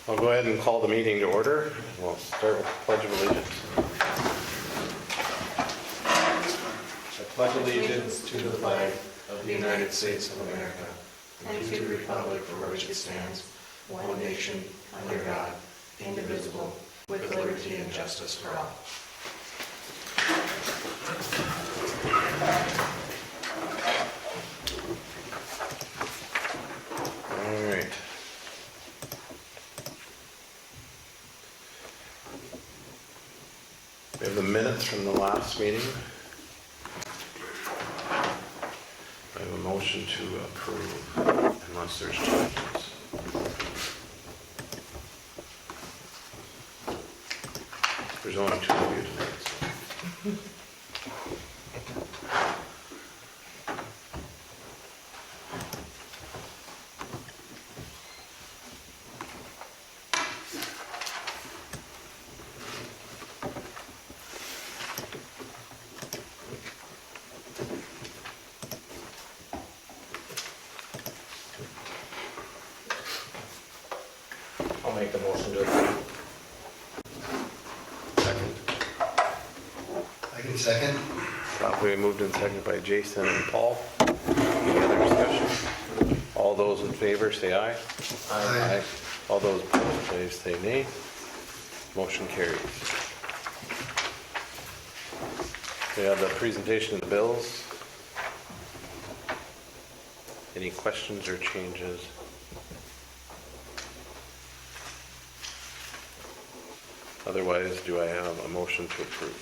I'll go ahead and call the meeting to order. We'll start with the Pledge of Allegiance. I pledge allegiance to the flag of the United States of America and to the republic for which it stands, one nation, under God, indivisible, with liberty and justice for all. All right. We have the minutes from the last meeting. I have a motion to approve, unless there's changes. There's only two of you tonight, so. I'll make the motion to approve. Second. I can second. Properly moved and seconded by Jason and Paul. Any other discussion? All those in favor say aye. Aye. All those opposed, please say nay. Motion carries. We have the presentation of the bills. Any questions or changes? Otherwise, do I have a motion to approve?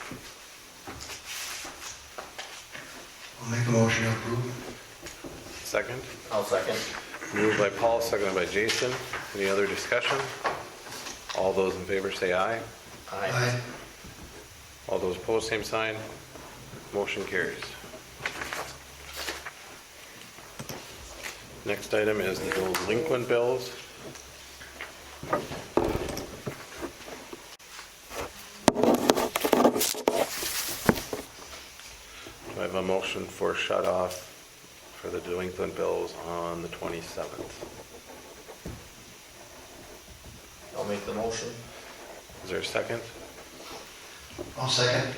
I'll make a motion to approve. Second? I'll second. Moved by Paul, seconded by Jason. Any other discussion? All those in favor say aye. Aye. All those opposed, same sign. Motion carries. Next item is the delinquent bills. Do I have a motion for shut off for the delinquent bills on the 27th? I'll make the motion. Is there a second? I'll second.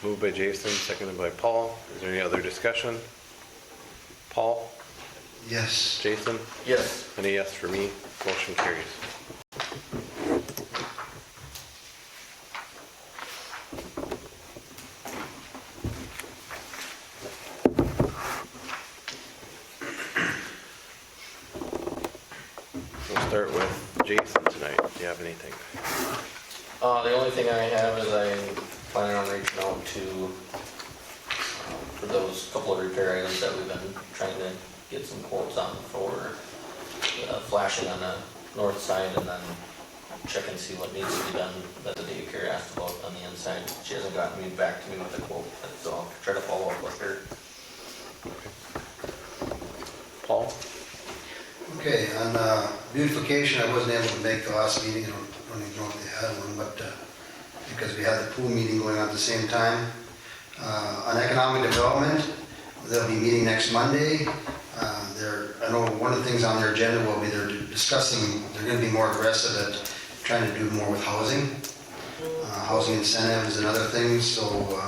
Moved by Jason, seconded by Paul. Is there any other discussion? Paul? Yes. Jason? Yes. Any yes for me? Motion carries. We'll start with Jason tonight. Do you have anything? The only thing I have is I'm planning on reaching out to, for those couple of repair items that we've been trying to get some quotes on for flashing on the north side, and then check and see what needs to be done that the daycare asked about on the inside. She hasn't gotten back to me with a quote, so I'll try to follow up with her. Paul? Okay, on beautification, I wasn't able to make the last meeting. I don't even know if they had one, but because we had the pool meeting going on at the same time. On economic development, they'll be meeting next Monday. I know one of the things on their agenda will be they're discussing, they're going to be more aggressive at trying to do more with housing. Housing incentives and other things, so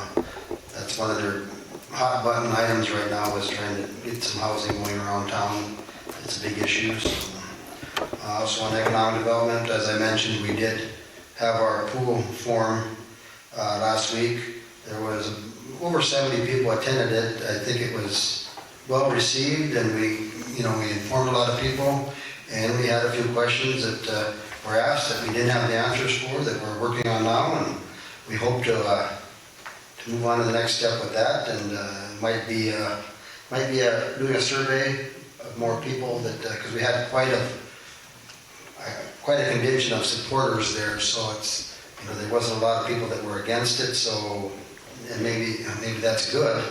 that's one of their hot button items right now, is trying to get some housing going around town. It's a big issue. Also on economic development, as I mentioned, we did have our pool forum last week. There was over 70 people attended it. I think it was well received, and we informed a lot of people, and we had a few questions that were asked that we didn't have the answers for, that we're working on now, and we hope to move on to the next step with that, and might be doing a survey of more people, that because we had quite a contingent of supporters there, so it's there wasn't a lot of people that were against it, so and maybe that's good,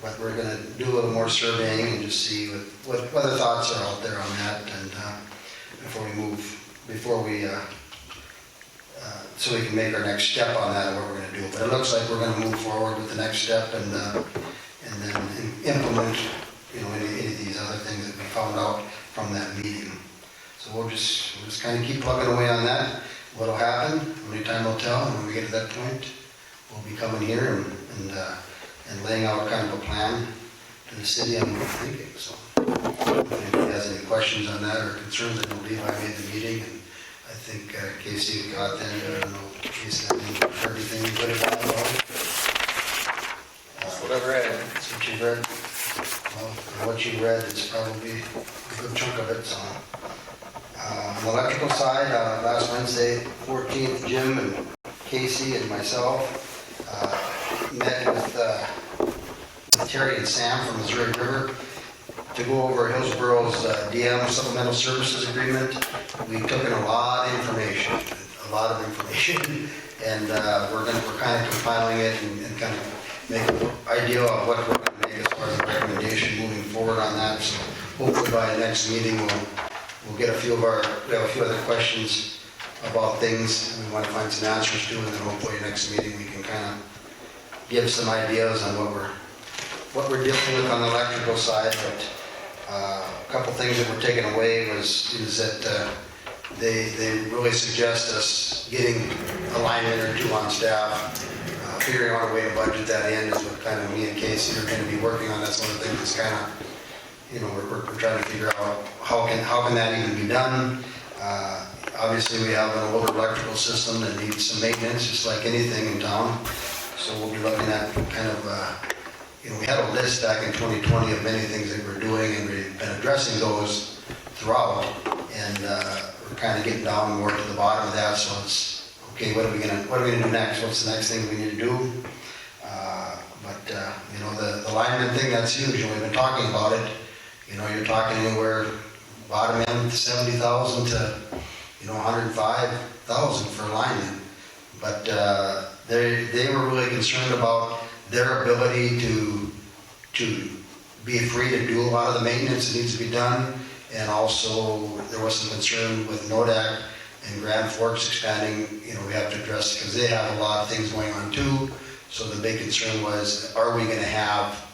but we're going to do a little more surveying and just see what other thoughts are out there on that, and so we can make our next step on that and what we're going to do. But it looks like we're going to move forward with the next step, and then implement any of these other things that we found out from that meeting. So we'll just kind of keep plugging away on that. What'll happen, only time will tell, and when we get to that point, we'll be coming here and laying out kind of a plan to the city on what we're thinking, so. If anybody has any questions on that or concerns, I believe I made the meeting, and I think Casey got that, I don't know, Casey, I think everything good about it. That's what I've read. That's what you read? Well, from what you read, it's probably a good chunk of it, so. On the electrical side, last Wednesday, 14th, Jim and Casey and myself met with Terry and Sam from Missouri River to go over Hillsboro's DM Supplemental Services Agreement. We took in a lot of information, and we're kind of compiling it and kind of make an idea of what we're going to make as far as a recommendation moving forward on that. So hopefully by the next meeting we'll get we have a few other questions about things we want to find some answers to, and then hopefully next meeting we can kind of give some ideas on what we're dealing with on the electrical side. But a couple things that were taken away is that they really suggest us getting a lineman or two on staff, figuring out a way to budget that in is what kind of me and Casey are going to be working on. That's one of the things that's kind of, we're trying to figure out how can that even be done. Obviously we have an older electrical system that needs some maintenance, just like anything in town. So we'll be looking at kind of, we had a list back in 2020 of many things that we're doing, and we've been addressing those throughout, and we're kind of getting down more to the bottom of that. So it's okay. What are we gonna do next? What's the next thing we need to do? The lineman thing, that's huge, and we've been talking about it. You're talking anywhere bottom end 70,000 to 105,000 for a lineman, but they were really concerned about their ability to be free to do a lot of the maintenance that needs to be done, and also there was some concern with NODAC and Grand Forks expanding. We have to address, because they have a lot of things going on too. So the big concern was, are we going to have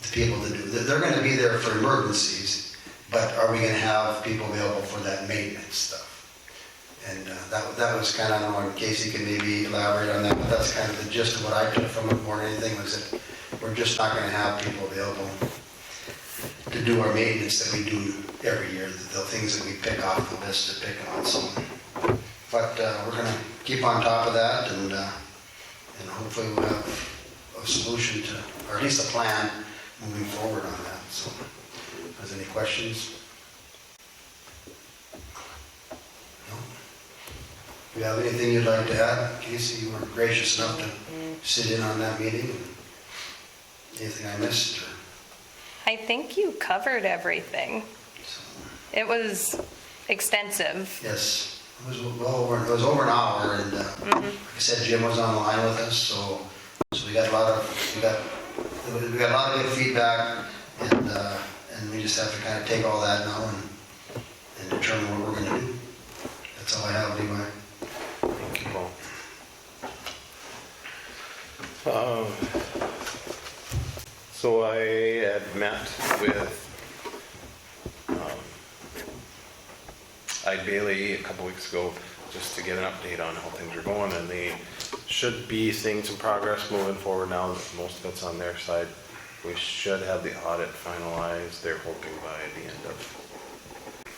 the people to do? They're going to be there for emergencies, but are we going to have people available for that maintenance stuff? And that was kind of, I don't know, Casey can maybe elaborate on that, but that's kind of the gist of what I took from it more than anything, was that we're just not going to have people available to do our maintenance that we do every year, the things that we pick off the list to pick on. So, but we're going to keep on top of that, and hopefully we'll have a solution to, or at least a plan moving forward on that. So, has any questions? Do you have anything you'd like to add? Casey, you were gracious enough to sit in on that meeting. Anything I missed? I think you covered everything. So, It was extensive. yes, it was over an hour, and like I said, Jim was on the line with us, so we got a lot of good feedback, and we just have to kind of take all that now and determine what we're going to do. That's all I have, Levi. Thank you, Paul. So I had met with Ide Bailey a couple weeks ago just to get an update on how things are going, and they should be seeing some progress moving forward now that most of it's on their side. We should have the audit finalized, they're hoping by the end of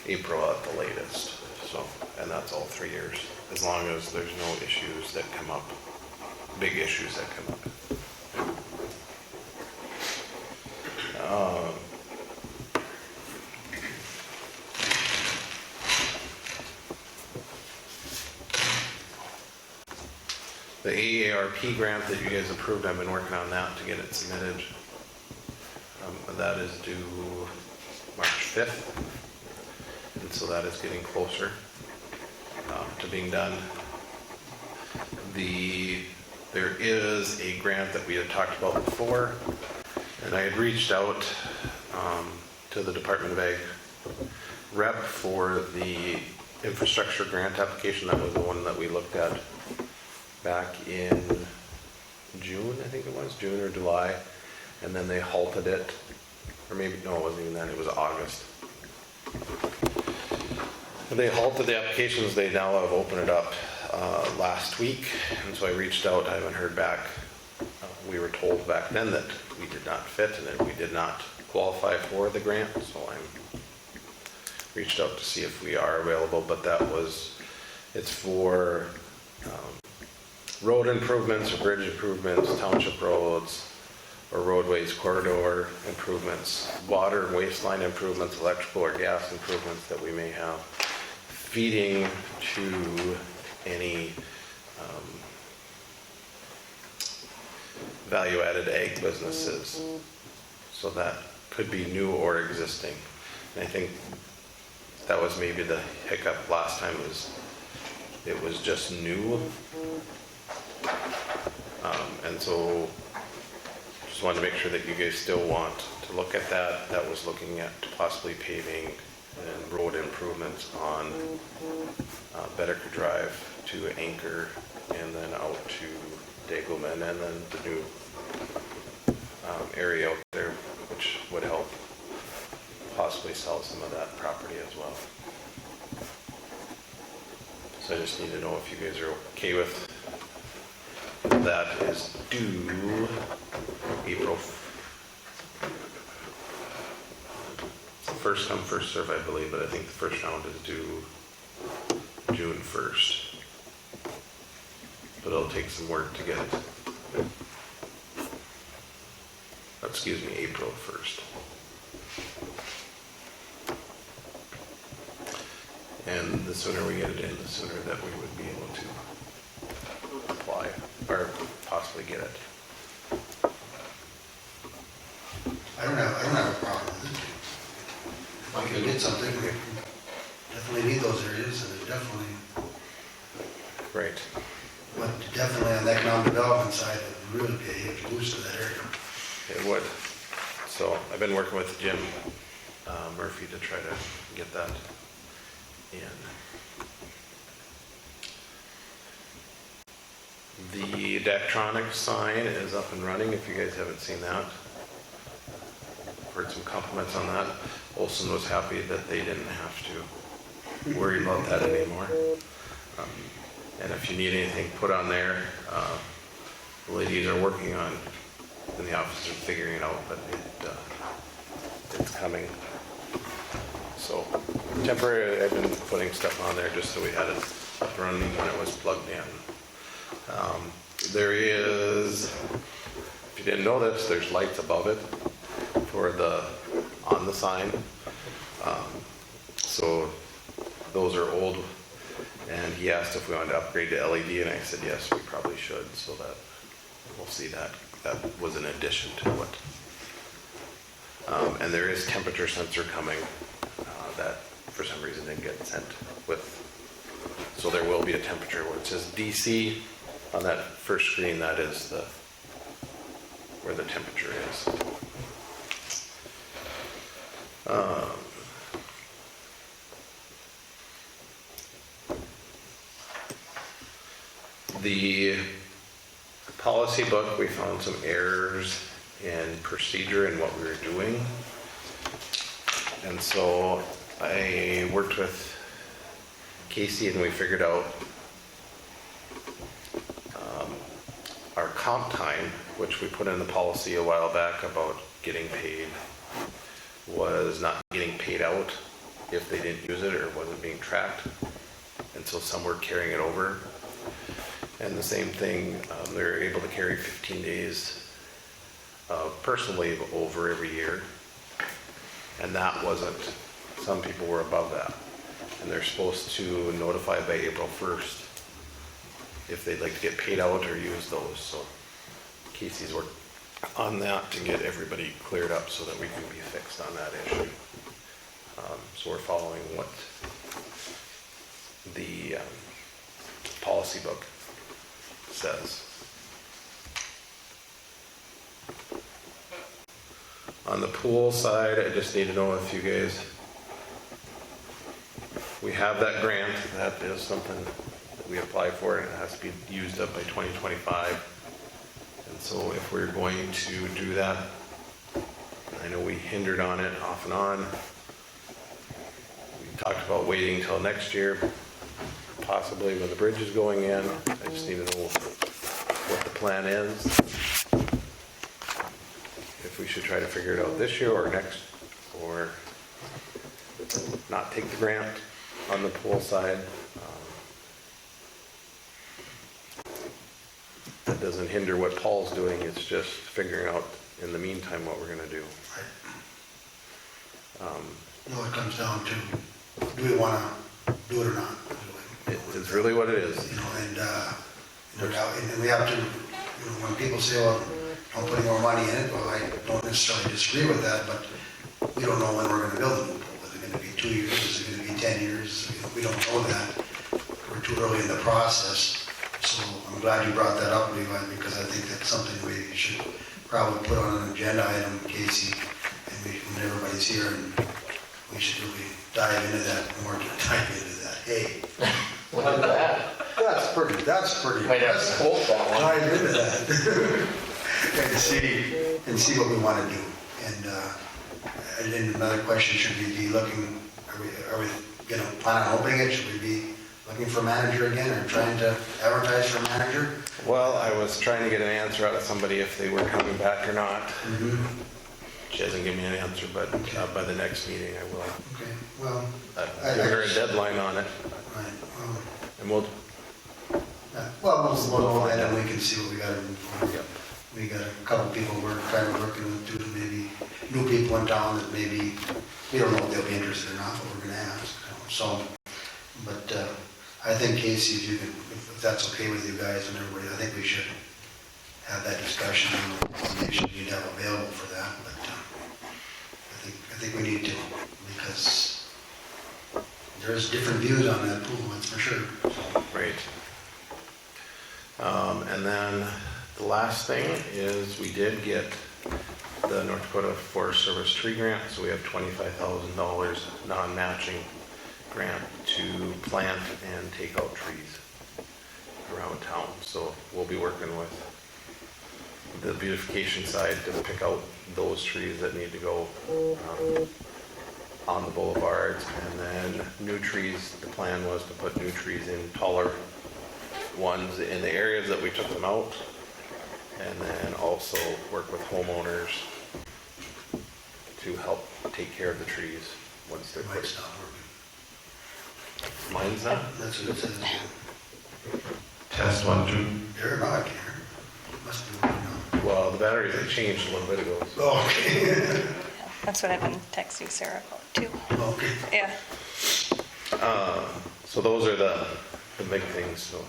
April at the latest. So, and that's all 3 years, as long as there's no issues that come up, big issues that come up. The AARP grant that you guys approved, I've been working on that to get it submitted. That is due March 5th, and so that is getting closer to being done. There is a grant that we had talked about before, and I had reached out to the Department of Ag rep for the infrastructure grant application. That was the one that we looked at back in June, I think it was, June or July, and then they halted it, or maybe, no, it wasn't even then, it was August. They halted the applications. They now have opened it up last week, and so I reached out. I haven't heard back. We were told back then that we did not fit and that we did not qualify for the grant, so I reached out to see if we are available, but it's for road improvements or bridge improvements, township roads, or roadways, corridor improvements, water and wasteline improvements, electrical or gas improvements that we may have, feeding to any value-added ag businesses. So that could be new or existing. And I think that was maybe the hiccup last time, was it was just new. And so just wanted to make sure that you guys still want to look at that. That was looking at possibly paving and road improvements on Bedecker Drive to Anchor and then out to Dagelman, and then the new area out there, which would help possibly sell some of that property as well. So I just need to know if you guys are okay with that. Is due April. First come, first serve, I believe, but I think the first round is due June 1st. But it'll take some work to get it. Excuse me, April 1st. And the sooner we get it in, the sooner that we would be able to apply or possibly get it. I don't have a problem with it. If I can get something, we definitely need those areas, and it definitely, Right. but definitely on the economic development side, it would really be a huge boost to that area. It would. So I've been working with Jim Murphy to try to get that in. The Daktronics sign is up and running, if you guys haven't seen that. Heard some compliments on that. Olson was happy that they didn't have to worry about that anymore. And if you need anything put on there, the ladies are working on in the office and figuring it out, but it's coming. So temporarily, I've been putting stuff on there just so we had it up running when it was plugged in. There is, if you didn't know this, there's lights above it for on the sign. So those are old, and he asked if we wanted to upgrade to LED, and I said yes, we probably should, so that we'll see that. That was an addition to it. And there is temperature sensor coming that for some reason didn't get sent with. So there will be a temperature where it says DC on that first screen. That is where the temperature is. The policy book, we found some errors in procedure in what we were doing. And so I worked with Casey and we figured out our comp time, which we put in the policy a while back about getting paid, was not getting paid out if they didn't use it or wasn't being tracked. And so some were carrying it over. And the same thing, they're able to carry 15 days of personal leave over every year. And that wasn't, some people were above that. And they're supposed to notify by April 1st if they'd like to get paid out or use those. So Casey's worked on that to get everybody cleared up so that we can be fixed on that issue. So we're following what the policy book says. On the pool side, I just need to know if you guys, we have that grant. That is something that we apply for, and it has to be used up by 2025. And so if we're going to do that, I know we hindered on it off and on. We talked about waiting till next year, possibly when the bridge is going in. I just need to know what the plan is. If we should try to figure it out this year or next, or not take the grant on the pool side. That doesn't hinder what Paul's doing, it's just figuring out in the meantime what we're gonna do. You know, it comes down to, do we want to do it or not? It's really what it is. You know, and we have to, you know, when people say, well, don't put any more money in it, well, I don't necessarily disagree with that, but we don't know when we're going to build a new pool. Is it going to be 2 years? Is it going to be 10 years? You know, we don't know that. We're too early in the process. So I'm glad you brought that up, Levi, because I think that's something we should probably put on an agenda item, Casey, and when everybody's here, and we should really dive into that more, dive into that. Hey. Look at that. That's pretty. Might have to quote that one. Dive into that. and see what we want to do. And then another question, should we be looking, are we going to plan on opening it? Should we be looking for a manager again, or trying to advertise for a manager? Well, I was trying to get an answer out of somebody if they were coming back or not. She hasn't given me an answer, but by the next meeting I will. Okay, well. I've given her a deadline on it. Right, well. And we'll We'll know then, and we can see what we got to move forward. Yep. We got a couple people we're kind of working with too, maybe new people in town that maybe, we don't know if they'll be interested or not, but we're going to ask. So, but I think Casey, if that's okay with you guys and everybody, I think we should have that discussion on the information you'd have available for that. But I think we need to, because there's different views on that pool, that's for sure. Right. And then the last thing is we did get the North Dakota Forest Service tree grant, so we have $25,000 non-matching grant to plant and take out trees around town. So we'll be working with the beautification side to pick out those trees that need to go on the boulevards, and then new trees. The plan was to put new trees in, taller ones in the areas that we took them out, and then also work with homeowners to help take care of the trees once they're Might put. stop working. Mine's not. That's what it says. Test 1, 2. They're not here. Must be working on. Well, the batteries have changed a little bit ago. So. Oh, okay. Yeah, that's what I've been texting Sarah about too. Okay. Yeah. So those are the big things. So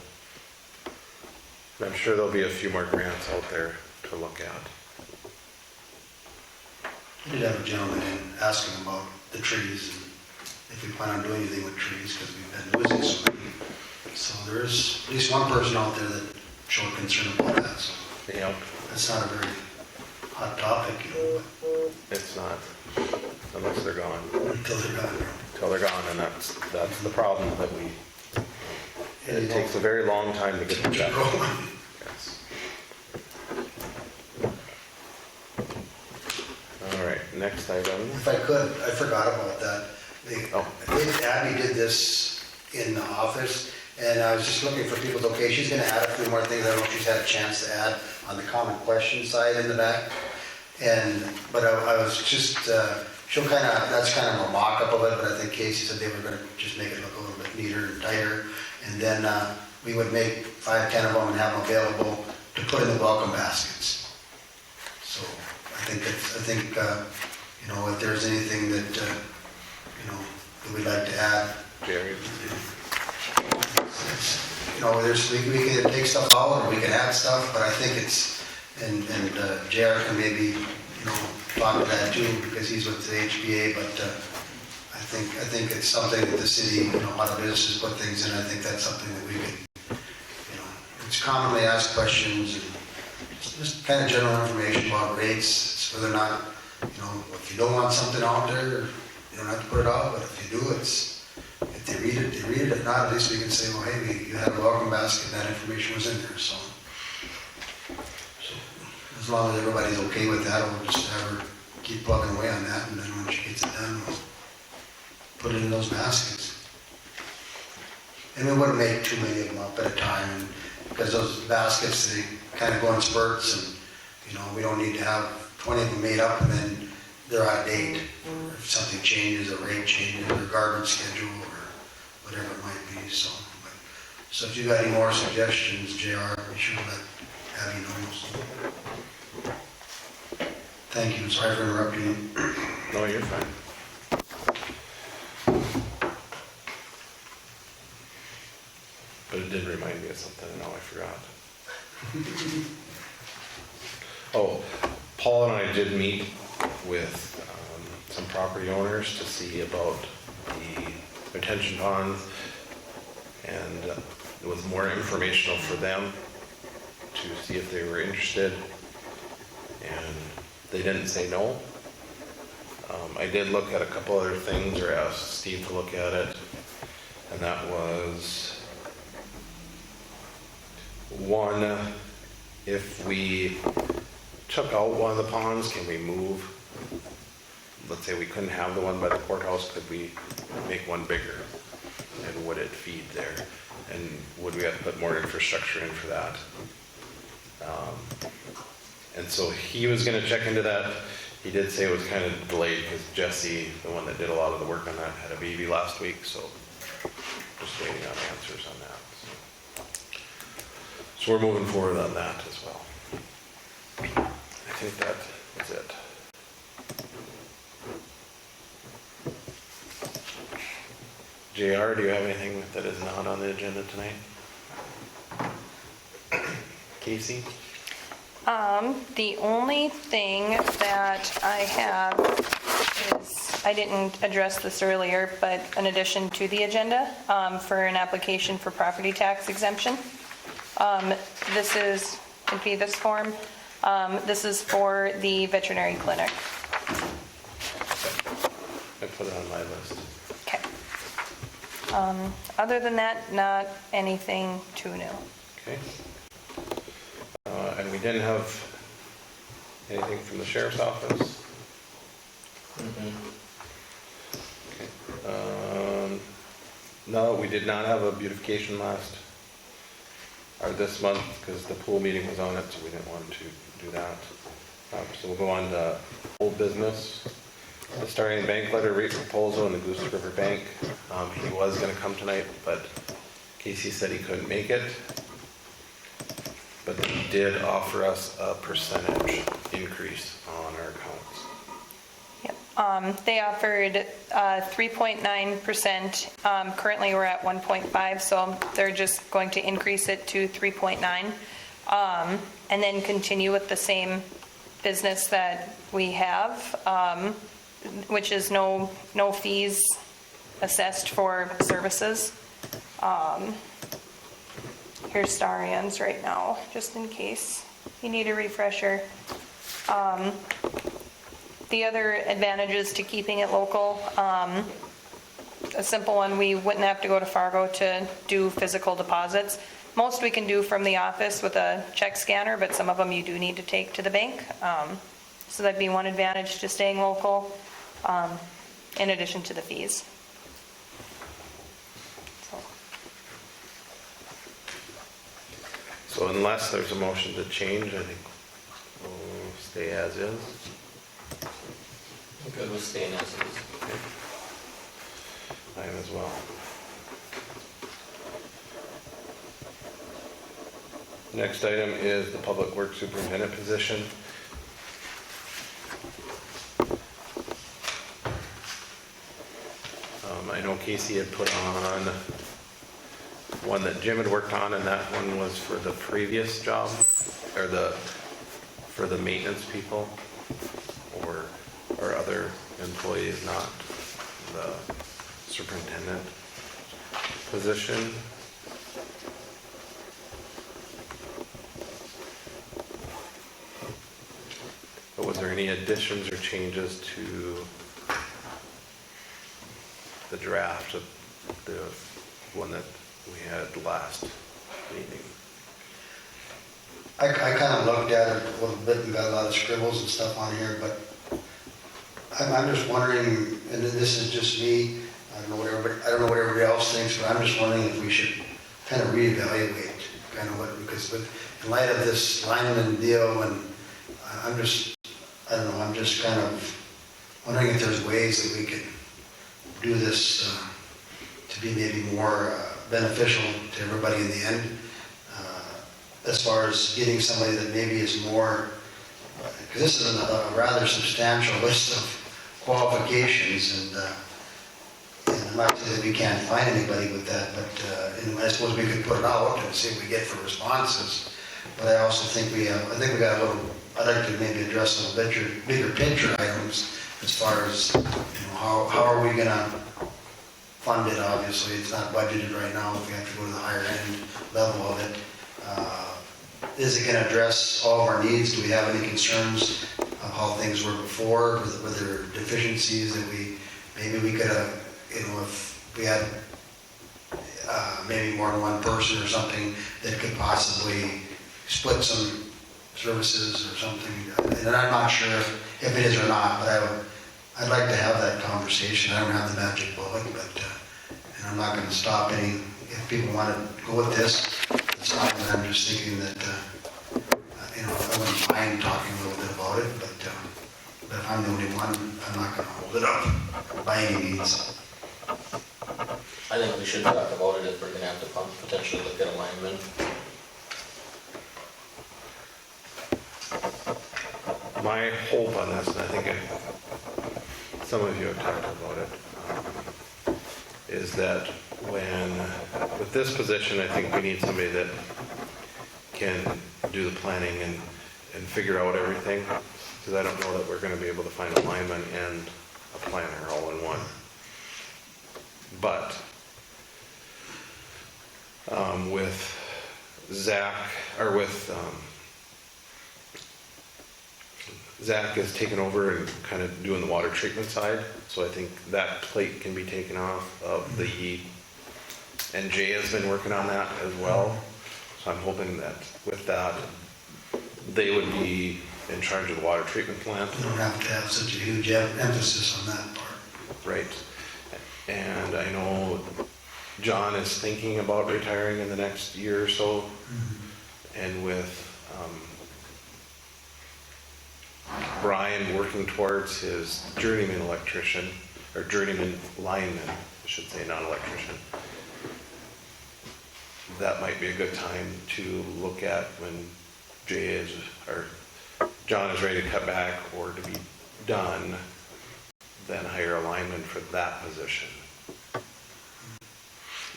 I'm sure there'll be a few more grants out there to look at. I did have a gentleman in asking about the trees and if we plan on doing anything with trees, because we've been losing so many. So there's at least one person out there that showed concern about that. So Yep. that's not a very hot topic, you know, It's not, unless they're gone. until they're gone. Until they're gone, and that's the problem that we. It takes a very long time to get them back. Yes. All right, next item. If I could, I forgot about that. Oh. I think Abby did this in the office, and I was just looking for people's, okay, she's gonna add a few more things. I don't know if she's had a chance to add on the common question side in the back. But I was just, she'll that's kind of a mock-up of it, but I think Casey said they were gonna just make it look a little bit neater and tighter. And then we would make 5, 10 of them and have them available to put in the welcome baskets. So I think you know, if there's anything that, you know, that we'd like to add, Jerry. you know, we can either take stuff out or we can add stuff, but I think it's, and JR can maybe, you know, talk to that too, because he's with the HBA, but I think it's something that the city, you know, a lot of businesses put things in. I think that's something that we could, you know, it's commonly asked questions and just kind of general information about rates. It's whether or not, you know, if you don't want something out there, you don't have to put it out, but if you do, if they read it, they read it. If not, at least we can say, well, hey, you had a welcome basket and that information was in there. So as long as everybody's okay with that, we'll just have her keep plugging away on that, and then when she gets it done, put it in those baskets. And we wouldn't make too many of them up at a time, because those baskets, they kind of go in spurts, and, you know, we don't need to have 20 of them made up and then they're out of date. Or if something changes, a rate changes, or garbage schedule, or whatever it might be, so. So if you got any more suggestions, JR, be sure to let Abby know. Thank you, sorry for interrupting you. No, you're fine. But it did remind me of something, and now I forgot. Oh, Paul and I did meet with some property owners to see about the retention ponds, and it was more informational for them to see if they were interested, and they didn't say no. I did look at a couple other things, or asked Steve to look at it, and that was one, if we took out one of the ponds, can we move, let's say we couldn't have the one by the courthouse, could we make one bigger? And would it feed there? And would we have to put more infrastructure in for that? And so he was gonna check into that. He did say it was kind of delayed because Jesse, the one that did a lot of the work on that, had a baby last week, so just waiting on answers on that. So we're moving forward on that as well. I think that is it. JR, do you have anything that is not on the agenda tonight? Casey? The only thing that I have is, I didn't address this earlier, but an addition to the agenda for an application for property tax exemption. This is, it'd be this form. This is for the veterinary clinic. I put it on my list. Okay. Other than that, not anything too new. Okay. And we didn't have anything from the sheriff's office. Okay. No, we did not have a beautification this month because the pool meeting was on it, so we didn't want to do that. So we'll go on to old business. The Starting Bank letter rate proposal in the Goose River Bank. He was going to come tonight, but Casey said he couldn't make it. But he did offer us a percentage increase on our accounts. Yep. They offered 3.9%. Currently, we're at 1.5, so they're just going to increase it to 3.9, and then continue with the same business that we have, which is no fees assessed for services. Here's Starian's right now, just in case you need a refresher. The other advantages to keeping it local, a simple one, we wouldn't have to go to Fargo to do physical deposits. Most we can do from the office with a check scanner, but some of them you do need to take to the bank. So that'd be one advantage to staying local, in addition to the fees. So unless there's a motion to change, I think we'll stay as is. I'm good with staying as is. Okay. I am as well. Next item is the Public Works Superintendent position. I know Casey had put on one that Jim had worked on, and that one was for the previous job, or for the maintenance people, or other employees, not the superintendent position. But was there any additions or changes to the draft of the one that we had last meeting? I kind of looked at it a little bit and got a lot of scribbles and stuff on here, but I'm just wondering, and this is just me, I don't know what everybody else thinks, but I'm just wondering if we should kind of reevaluate kind of what, because in light of this lineman deal, and I don't know, I'm just kind of wondering if there's ways that we could do this to be maybe more beneficial to everybody in the end, as far as getting somebody that maybe is more, because this is a rather substantial list of qualifications, and I'm not saying that we can't find anybody with that, but and I suppose we could put it out and see what we get for responses. But I also think we got a little, I'd like to maybe address some bigger picture items as far as, how are we gonna fund it? Obviously, it's not budgeted right now. If we have to go to the higher end level of it, is it gonna address all of our needs? Do we have any concerns of how things were before? Were there deficiencies that maybe we could have, if we had maybe more than one person or something that could possibly split some services or something? And I'm not sure if it is or not, but I'd like to have that conversation. I don't have the magic bullet, but and I'm not going to stop any. If people want to go with this, it's fine. But I'm just thinking that I wouldn't mind talking a little bit about it, but if I'm the only one, I'm not going to hold it up by any means. I think we should talk about it if we're gonna have to potentially look at a lineman. My hope on this, and I think some of you have talked about it, is that with this position, I think we need somebody that can do the planning and figure out everything, because I don't know that we're going to be able to find a lineman and a planner all in one. But with Zach has taken over and kind of doing the water treatment side, so I think that plate can be taken off of and Jay has been working on that as well. So I'm hoping that with that, they would be in charge of the water treatment plant. You don't have to have such a huge emphasis on that part. Right. And I know John is thinking about retiring in the next year or so. Mm-hmm. And with Brian working towards his journeyman electrician, or journeyman lineman, I should say, not electrician, that might be a good time to look at when John is ready to cut back or to be done, then hire a lineman for that position.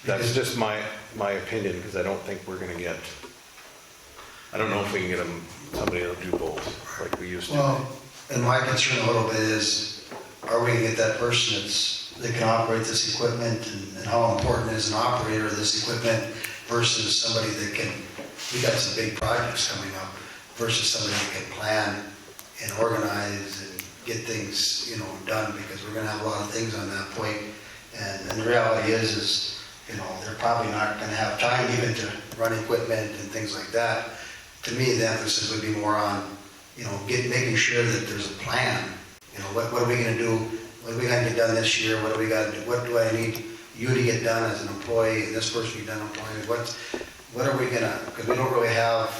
That's just my opinion, because I don't think we're going to get, I don't know if we can get somebody to do both like we used to. Well, and my concern a little bit is, are we going to get that person that can operate this equipment, and how important is an operator of this equipment versus somebody that can, we got some big projects coming up, versus somebody that can plan and organize and get things, done, because we're going to have a lot of things on that point. And the reality is, they're probably not going to have time even to run equipment and things like that. To me, the emphasis would be more on, making sure that there's a plan. What are we going to do? What are we going to get done this year? What do we got to do? What do I need you to get done as an employee, and this person to get done employee? What are we going to, because we don't really have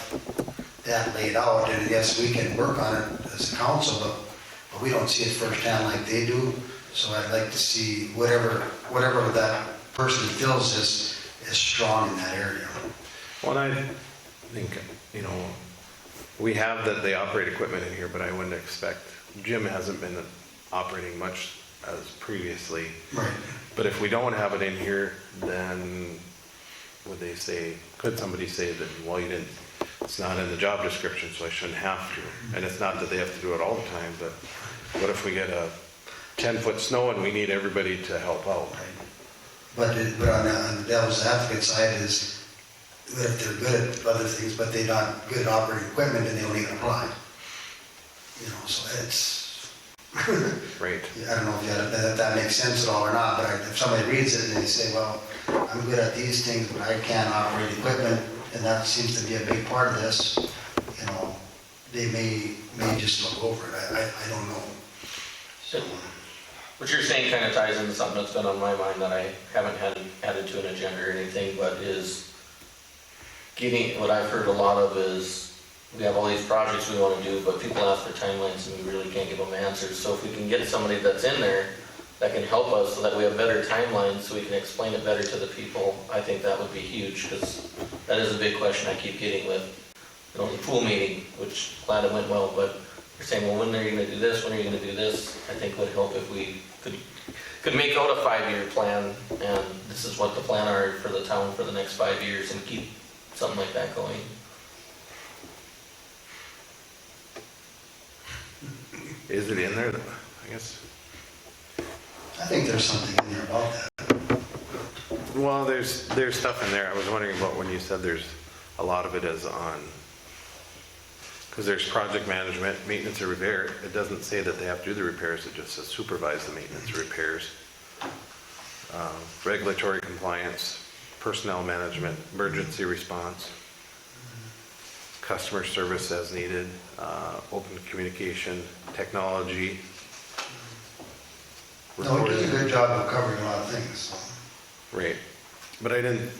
that laid out, and yes, we can work on it as a council, but we don't see it firsthand like they do. So I'd like to see whatever that person feels is strong in that area. Well, and I think, we have that they operate equipment in here, but I wouldn't expect, Jim hasn't been operating much as previously. Right. But if we don't have it in here, then could somebody say that, well, it's not in the job description, so I shouldn't have to. And it's not that they have to do it all the time, but what if we get a 10-foot snow and we need everybody to help out? Right. But on the devil's advocate side is, that if they're good at other things, but they're not good at operating equipment, and they don't even apply. So it's... Right. I don't know if that makes sense at all or not, but if somebody reads it and they say, well, I'm good at these things, but I can't operate equipment, and that seems to be a big part of this, they may just look over it. I don't know. So, what you're saying kind of ties into something that's been on my mind that I haven't had added to an agenda or anything, but is getting, what I've heard a lot of is, we have all these projects we want to do, but people ask for timelines and we really can't give them answers. So if we can get somebody that's in there that can help us so that we have better timelines, so we can explain it better to the people, I think that would be huge, because that is a big question I keep getting with, the pool meeting, which glad it went well, but you're saying, well, when are you gonna do this, when are you gonna do this? I think would help if we could make out a 5-year plan, and this is what the plan are for the town for the next 5 years, and keep something like that going. Is it in there? I guess. I think there's something in there about that. Well, there's stuff in there. I was wondering about when you said there's a lot of it is on, because there's project management, maintenance or repair. It doesn't say that they have to do the repairs. It just says supervise the maintenance or repairs. Regulatory compliance, personnel management, emergency response, customer service as needed, open communication, technology. No, it does a good job of covering a lot of things, so. Right, but I didn't.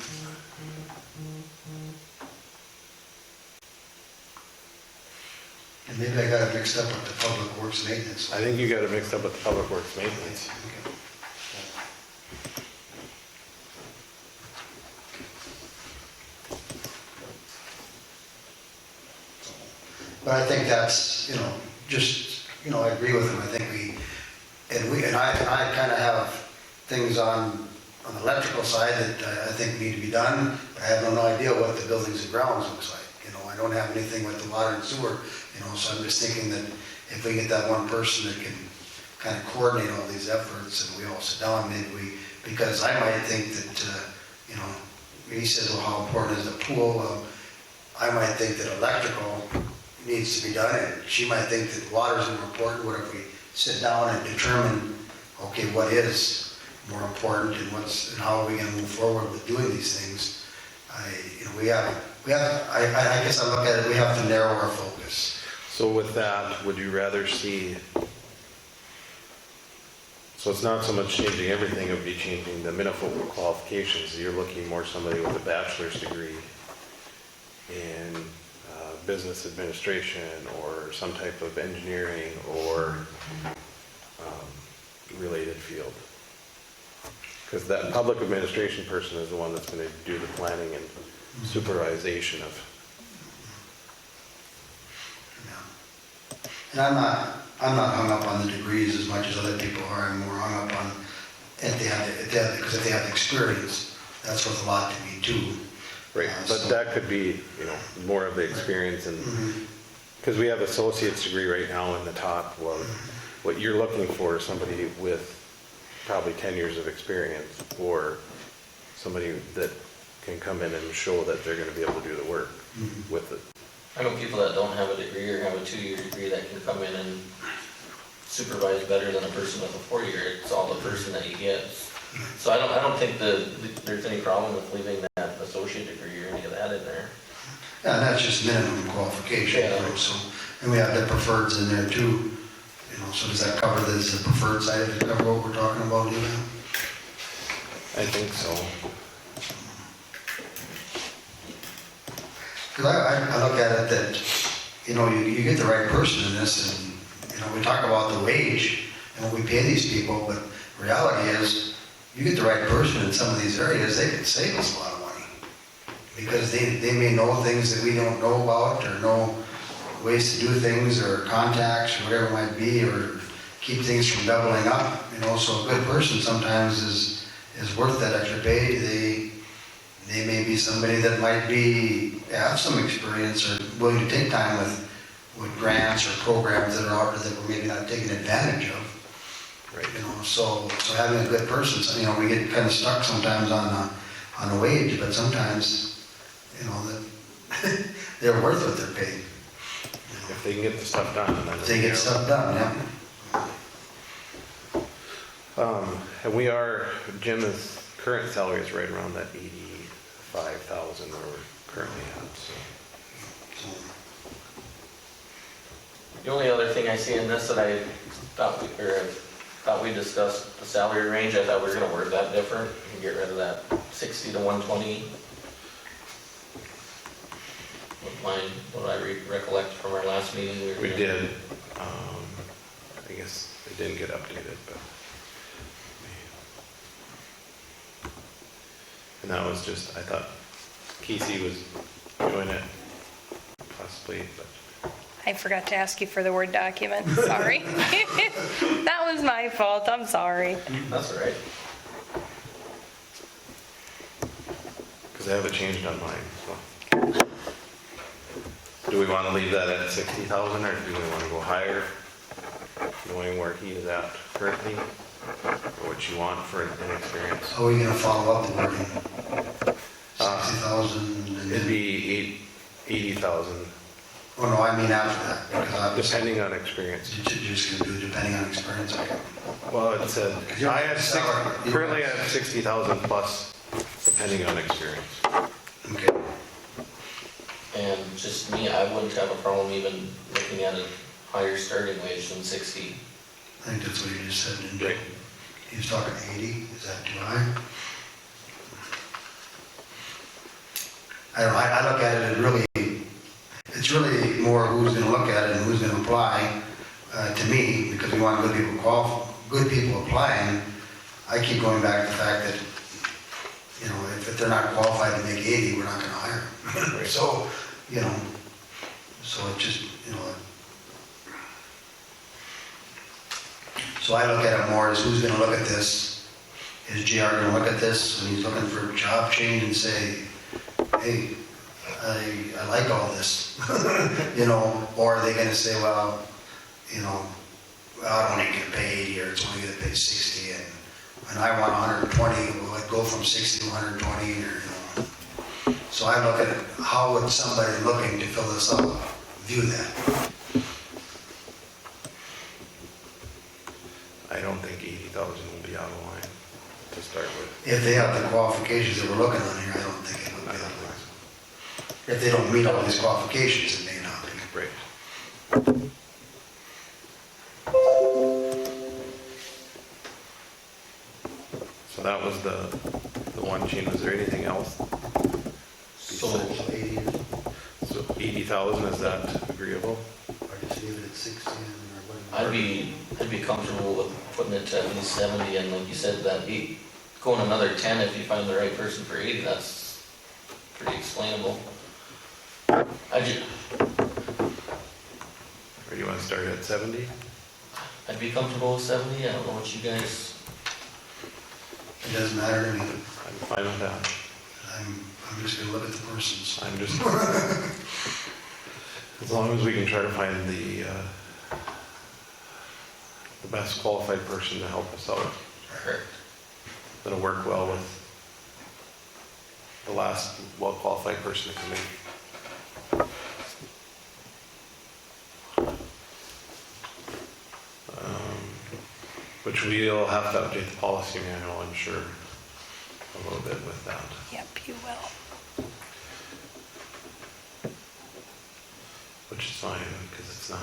And maybe I got it mixed up with the public works maintenance. I think you got it mixed up with the public works maintenance. Okay. But I think that's, I agree with him. I think I kind of have things on the electrical side that I think need to be done, but I have no idea what the buildings and grounds looks like. I don't have anything with the water and sewer, so I'm just thinking that if we get that one person that can kind of coordinate all these efforts and we all sit down, maybe because I might think that, he says, well, how important is the pool? Well, I might think that electrical needs to be done, and she might think that water is more important. What if we sit down and determine, okay, what is more important and how are we going to move forward with doing these things? I guess I look at it, we have to narrow our focus. So with that, would you rather see, so it's not so much changing everything, it would be changing the minimum qualifications. You're looking more somebody with a bachelor's degree in business administration or some type of engineering or related field. Because that public administration person is the one that's going to do the planning and supervision of. Yeah. And I'm not hung up on the degrees as much as other people are. I'm more hung up on because if they have the experience, that's worth a lot to me too. Right, but that could be, more of the experience, and because we have associate's degree right now in the top. Well, what you're looking for is somebody with probably 10 years of experience, or somebody that can come in and show that they're going to be able to do the work with it. I know people that don't have a degree or have a 2-year degree that can come in and supervise better than a person with a 4-year. It's all the person that you get. So I don't think there's any problem with leaving that associate degree or any of that in there. Yeah, and that's just minimum qualification. Yeah. And we have the preferreds in there too. So does that cover the preferred side? Does it cover what we're talking about even? I think so. Because I look at it that, you get the right person in this, and, we talk about the wage and what we pay these people, but reality is, you get the right person in some of these areas, they can save us a lot of money. Because they may know things that we don't know about, or know ways to do things, or contacts, or whatever it might be, or keep things from doubling up. So a good person sometimes is worth that extra pay. They may be somebody that might have some experience or willing to take time with grants or programs that are out there that we're maybe not taking advantage of. Right. So having a good person, we get kind of stuck sometimes on the wage, but sometimes, that they're worth what they're paid. If they can get the stuff done. If they get stuff done, yeah. And Jim's current salary is right around that 85,000 where we're currently at, so. The only other thing I see in this that I thought thought we discussed the salary range. I thought we were gonna word that different and get rid of that 60 to 120. What I recollect from our last meeting. We did. I guess it didn't get updated, but. And that was just, I thought Casey was doing it possibly, but. I forgot to ask you for the Word document, sorry. That was my fault, I'm sorry. That's all right. Because I have it changed on mine, so. Do we want to leave that at 60,000 or do we want to go higher? Knowing where he is at currently, or what you want for an experience? How are you gonna follow up the wording? 60,000 and It'd then, be 80,000, oh no, I mean after that, because obviously, depending on experience. you're just gonna do depending on experience, okay. Well, it said, Your I have salary- currently I have 60,000 plus, depending on experience. Okay, And just me, I wouldn't have a problem even looking at a higher starting wage than 60. I think that's what you just said, didn't you? Right. He was talking 80, is that too high? I don't know, I look at it as really, it's really more who's gonna look at it and who's gonna apply, to me, because we want good people applying. I keep going back to the fact that, you know, if they're not qualified to make 80, we're not gonna hire them. Right. So, you know, so it just, you know, so I look at it more as who's gonna look at this? Is JR gonna look at this when he's looking for a job change and say, hey, I like all this, you know? Or are they gonna say, well, you know, well, I don't want to get paid 80 or it's only gonna pay 60 and I want 120, will it go from 60 to 120 or, you know? So I look at it, how would somebody looking to fill this up view that? I don't think 80,000 will be out of line to start with. If they have the qualifications that we're looking on here, I don't think it would I be don't that think way. so. If they don't meet all these qualifications, it may not be. Right. So that was the one change. Was there anything else? So, So 80, So 80,000, is that agreeable? or just leave it at 60 or whatever. I'd be comfortable with putting it to at least 70, and like you said, that going another 10 if you find the right person for 80, that's pretty explainable. Or do you want to start at 70? I'd be comfortable with 70, I don't know what you guys, It doesn't matter to me. I'm fine with that. I'm just gonna look at the persons. I'm just, as long as we can try to find the best qualified person to help us out, correct. that'll work well with the last well-qualified person to come in. Which we'll have to update the policy manual, I'm sure, a little bit with that. Yep, you will. Which is fine, because it's not.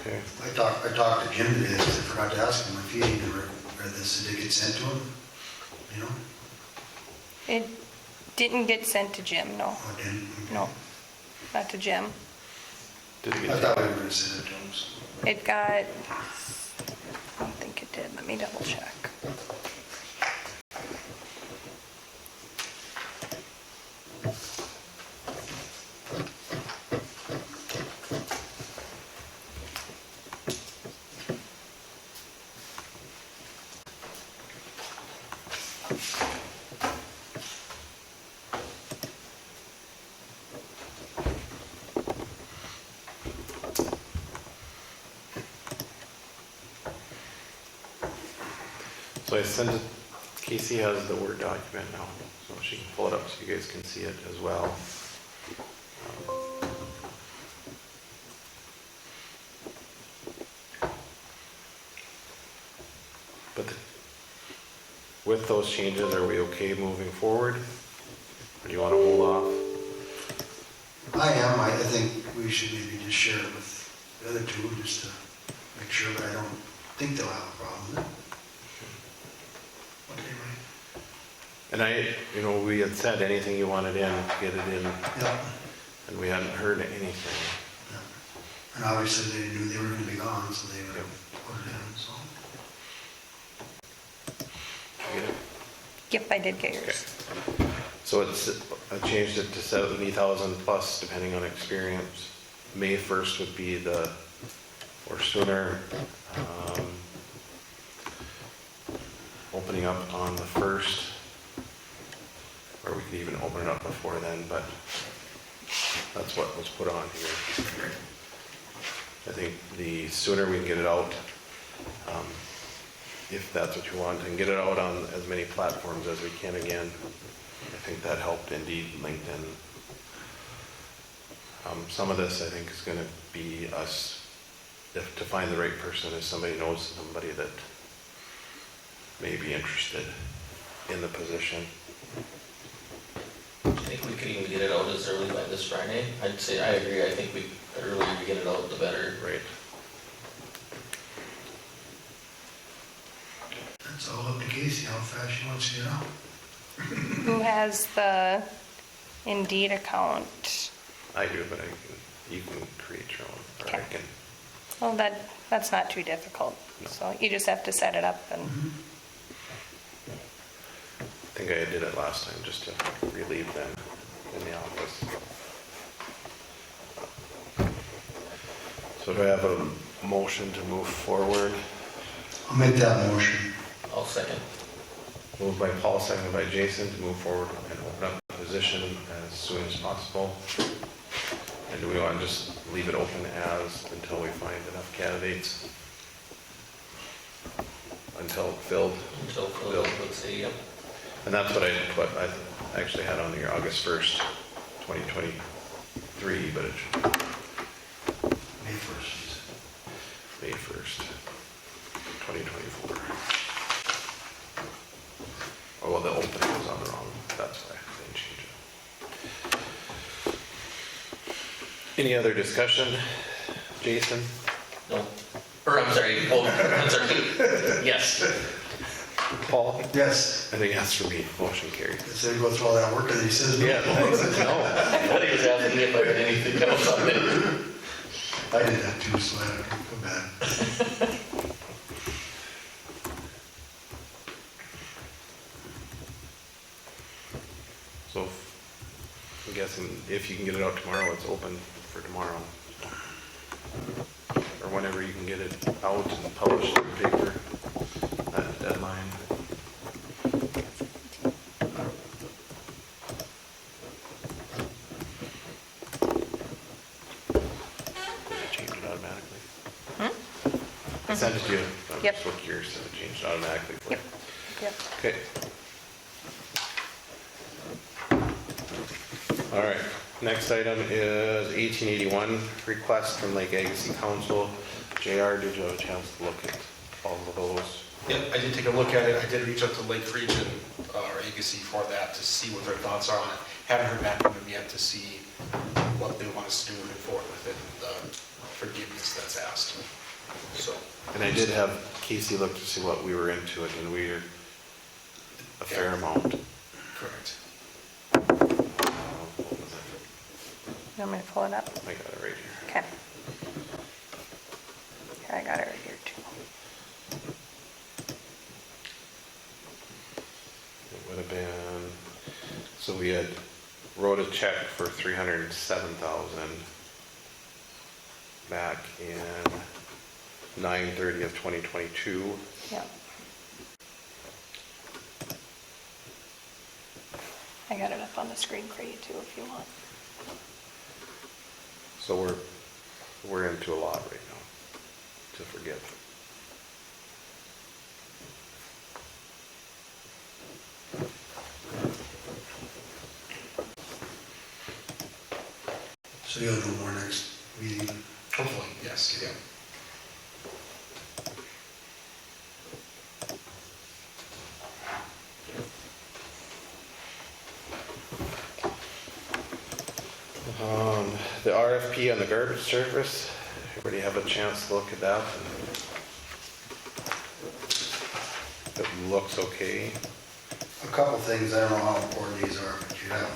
Okay, I talked to Jim today, I forgot to ask him if he even read this, did it get sent to him? You know? It didn't get sent to Jim, no. Or didn't? No, not to Jim. did it I get, thought we were gonna send it to him. So. It got, I don't think it did, let me double check. so I sent it, Casey has the Word document now, so she can pull it up so you guys can see it as well. But with those changes, are we okay moving forward? Or do you want to hold off? I am, I think we should maybe just share it with the other two, just to make sure, but I don't think they'll have a problem with it. What do you think? And we had said anything you wanted in, get it in, Yeah, and we hadn't heard anything. yeah. And obviously they knew they were gonna be gone, so they would have put it in, so. Get it? Yep, I did get yours. So I changed it to 70,000 plus, depending on experience. May 1st would be or sooner. Opening up on the 1st, or we could even open it up before then, but that's what was put on here. I think the sooner we can get it out, if that's what you want, and get it out on as many platforms as we can again. I think that helped Indeed, LinkedIn. Some of this, I think, is going to be us, to find the right person, if somebody knows somebody that may be interested in the position. I think we could even get it out as early by this Friday. I'd say, I agree, I think the earlier we get it out, the better. Right. That's all up to Casey, how fast she wants to get out. Who has the Indeed account? I do, but you can create your own, or I Okay. can. Well, that's not too difficult. No. So you just have to set it up and, I think I did it last time just to relieve them in the office. So do I have a motion to move forward? I'll make that motion. I'll second. Moved by Paul, seconded by Jason to move forward and open up the position as soon as possible. And do we want to just leave it open until we find enough candidates? Until filled? Until Phil would say, yep. And that's what I actually had on here, August 1st, 2023, but it should be May 1st, she said. May 1st, 2024. Oh, well, the opening was on the wrong, that's why I didn't change it. Any other discussion? Jason? No. Or, I'm sorry, I'm sorry. Yes. Paul? Yes, I think that's for me, motion carried. so he go through all that work and he says no. Yeah, thanks. No. I thought he was asking me if I had anything else on it. I did that too, so I don't feel bad. So I'm guessing if you can get it out tomorrow, it's open for tomorrow. Or whenever you can get it out and published in the paper, that deadline. Did it change it automatically? I sent it to you. I'm Yep. just curious if it changed automatically for you. Yep. Okay. All right, next item is 1881, request from Lake Agassiz Council. JR, did you have a chance to look at all of those? Yep, I did take a look at it. I did reach out to Lake Region, or Agassiz for that, to see what their thoughts are on it. Haven't heard back from them yet to see what they want us to do moving forward with it, the forgiveness that's asked. So, And I did have Casey look to see what we were into it, and we're a fair amount. correct. What was it? You want me to pull it up? I got it right here. Okay. Here, I got it right here too. It would have been, so we had wrote a check for 307,000 back in 9/30 of 2022. Yep. I got it up on the screen for you too if you want. So we're into a lot right now to forgive. So you'll do more next meeting. Hopefully, yes, yeah. RFP on the garbage service, everybody have a chance to look at that? It looks okay. A couple things, I don't know how important these are, but you have,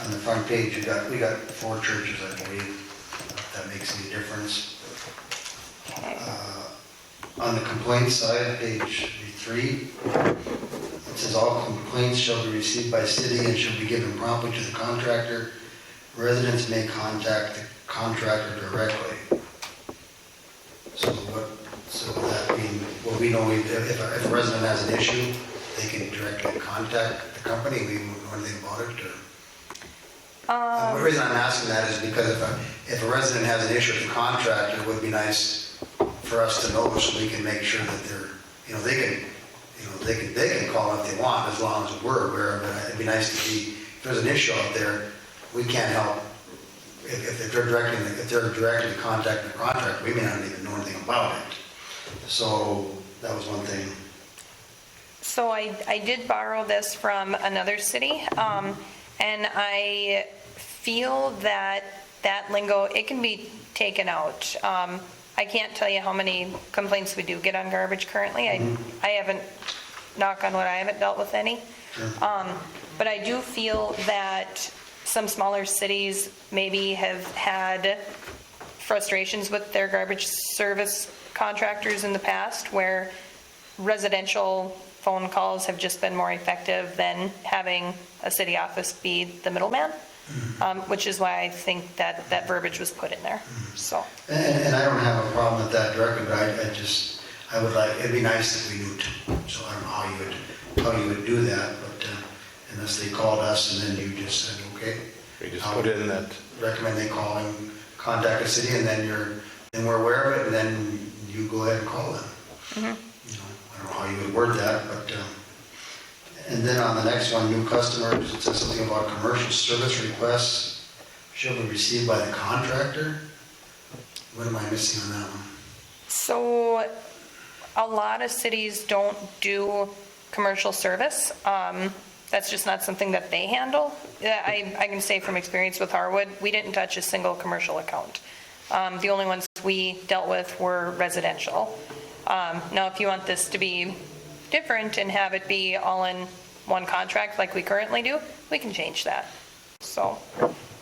on the front page, we got 4 churches, I believe, if that makes any difference. Okay. On the complaint side, page 3, it says all complaints shall be received by city and shall be given promptly to the contractor. Residents may contact the contractor directly. So that mean, well, we know if a resident has an issue, they can directly contact the company, we don't know anything about it, or? The reason I'm asking that is because if a resident has an issue with the contractor, it would be nice for us to know so we can make sure that they can call if they want, as long as we're aware of it. It'd be nice to be, if there's an issue out there, we can't help. If they're directly contacting the contractor, we may not even know anything about it. So that was one thing. So I did borrow this from another city, and I feel that lingo, it can be taken out. I can't tell you how many complaints we do get on garbage currently. I haven't, knock on wood, I haven't dealt with any. But I do feel that some smaller cities maybe have had frustrations with their garbage service contractors in the past, where residential phone calls have just been more effective than having a city office be the middleman, which is why I think that verbiage was put in there, so. And I don't have a problem with that directly, but I would like, it'd be nice if we knew too. So I don't know how you would do that, but unless they called us and then you just said, okay. We just put in that. Recommend they call and contact the city, and then we're aware of it, and then you go ahead and call them. You know, I don't know how you would word that, but, and then on the next one, new customers, it says something about commercial service requests shall be received by the contractor. What am I missing on that one? So a lot of cities don't do commercial service. That's just not something that they handle. I can say from experience with Harwood, we didn't touch a single commercial account. The only ones we dealt with were residential. Now, if you want this to be different and have it be all in one contract like we currently do, we can change that. So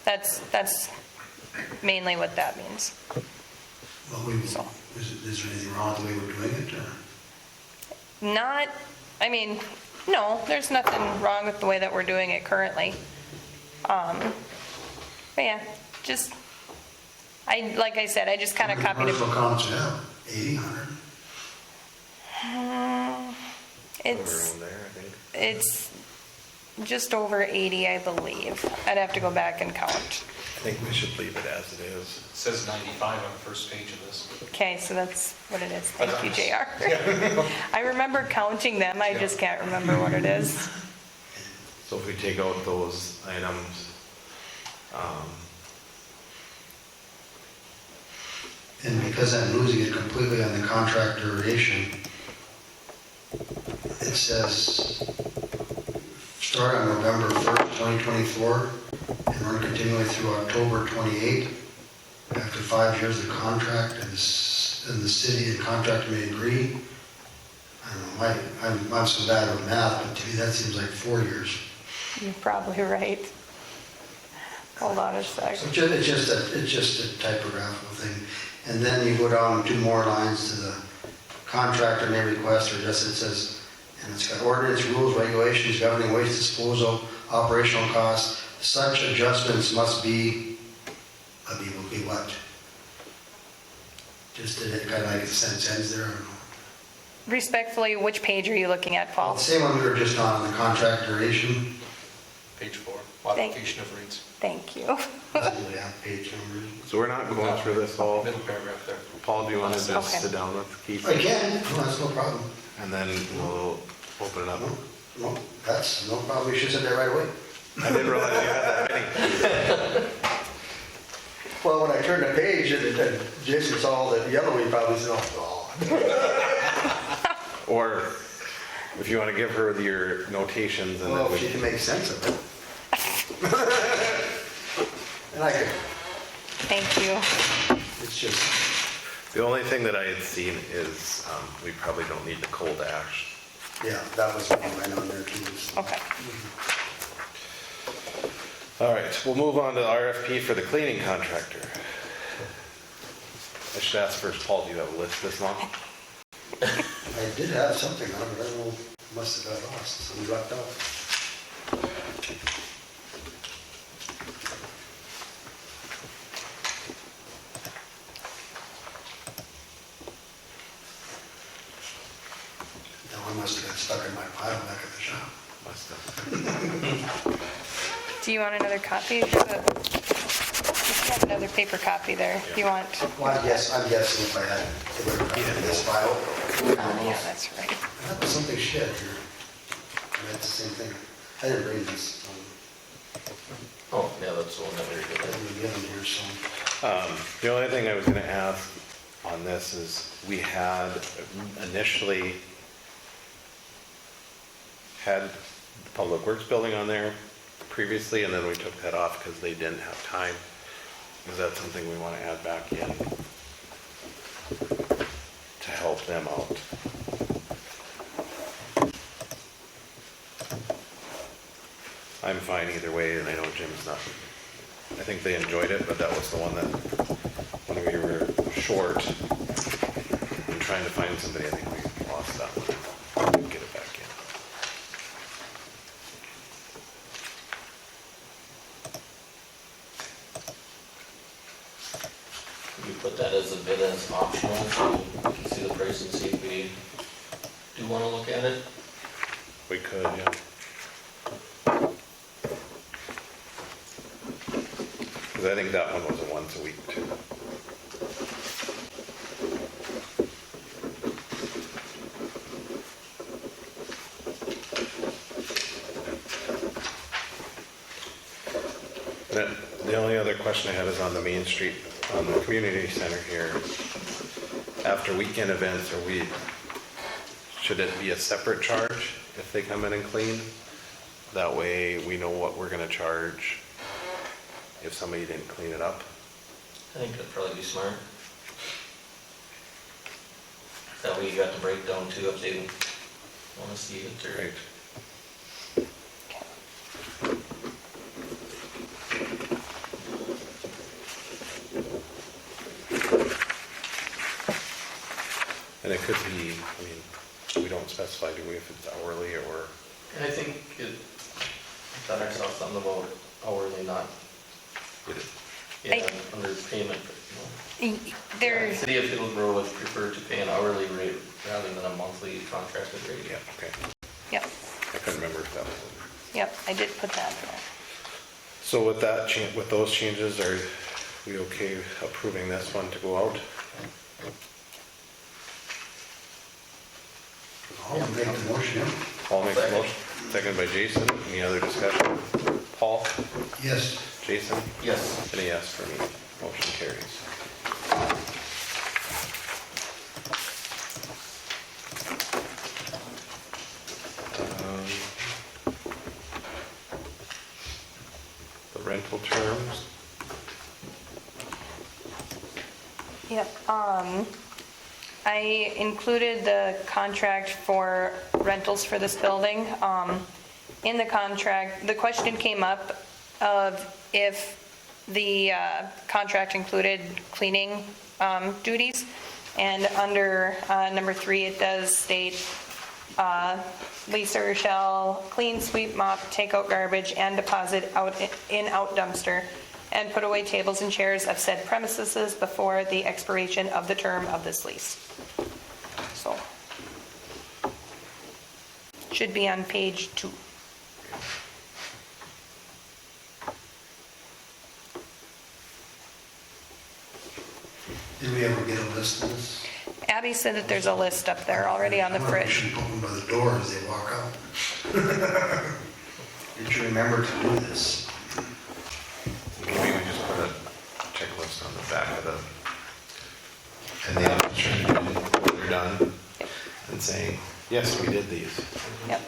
that's mainly what that means. Well, is there anything wrong with the way we're doing it? Or? Not, I mean, no, there's nothing wrong with the way that we're doing it currently. But yeah, just, like I said, I just kind of copied it. Commercial accounts, yeah, 80, 100. It's just over 80, I believe. I'd have to go back and count. I think we should leave it as it is. It says 95 on the first page of this. Okay, so that's what it is. Thank you, JR. I remember counting them, I just can't remember what it is. So if we take out those items, And because I'm losing it completely on the contract duration, it says start on November 1st, 2024, and run continually through October 28. After 5 years of contract, and the city and contractor may agree. I don't know, I'm so bad with math, but to me that seems like 4 years. You're probably right. Hold on a sec. So it's just a typographical thing. And then you go down 2 more lines to the contractor may request, or just it says, and it's got ordinance, rules, regulations governing waste disposal, operational costs. Such adjustments must be what? Just did it kind of like a sentence ends there? I don't know. Respectfully, which page are you looking at, The Paul? same one we were just on the contract duration. Page 4, modification of rates. Thank you. Doesn't really have page numbers. so we're not going through this all. Middle paragraph there. Paul, do you want to just Okay. sit down with Keith? I can, no, that's no problem. And then we'll open it up. No, that's no problem, we should sit there right away. I didn't realize you had that many. Well, when I turned the page and Jason saw the yellow, he probably said, oh. Or if you want to give her your notations and Well, then if she we can make sense of it. And I could Thank you. It's just, The only thing that I had seen is we probably don't need the cold ash. yeah, that was right on there too. So. Okay. All right, we'll move on to the RFP for the cleaning contractor. I should ask first, Paul, do you have a list this long? I did have something on it, but I don't know, must have got lost, so we left out. That one must have got stuck in my pile back at the shop. Must have. Do you want another copy? You have another paper copy there if you want. Well, I'm guessing if I had, it would have been in this file. Yeah, that's right. That was something she had here. That's the same thing. I didn't bring this, Oh, yeah, that's the one that we I did. didn't get them here, so. The only thing I was gonna ask on this is, we had initially had the Public Works building on there previously, and then we took that off because they didn't have time. Is that something we want to add back in to help them out? I'm fine either way, and I know Jim's not. I think they enjoyed it, but that was the one that, when we were short and trying to find somebody, I think we lost that one. Didn't get it back in. We put that as a bid as optional, so we can see the price and see if we do want to look at it. We could, yeah. Because I think that one was a once a week too. The only other question I had is on the Main Street, on the community center here. After weekend events, should it be a separate charge if they come in and clean? That way we know what we're gonna charge if somebody didn't clean it up. I think that'd probably be smart. That way you got the breakdown too, if they want to see it, or. Right. And it could be, I mean, we don't specify, do we, if it's hourly or? And I think I thought I saw something about hourly, not, yeah, under payment, you know. There, City of Hillsboro would prefer to pay an hourly rate rather than a monthly contracted rate. Yeah, okay. yep, I couldn't remember if that was. yep, I did put that there. So with that with those changes, are we okay approving this one to go out? I'll make the motion. Paul makes a motion, seconded by Jason. Any other discussion? Paul? Yes. Jason? Yes. And a yes for me. Motion carries. The rental terms. Yep, I included the contract for rentals for this building. In the contract, the question came up of if the contract included cleaning duties. And under number 3, it does state, leaser shall clean, sweep, mop, take out garbage, and deposit out dumpster, and put away tables and chairs of said premises before the expiration of the term of this lease. So, should be on page 2. Did we ever get a list of this? Abby said that there's a list up there already on the We fridge. should put them by the door as they walk out. Did you remember to do this? Maybe we just put a checklist on the back of the, and the when they're done, and saying, yes, we did these. Yep.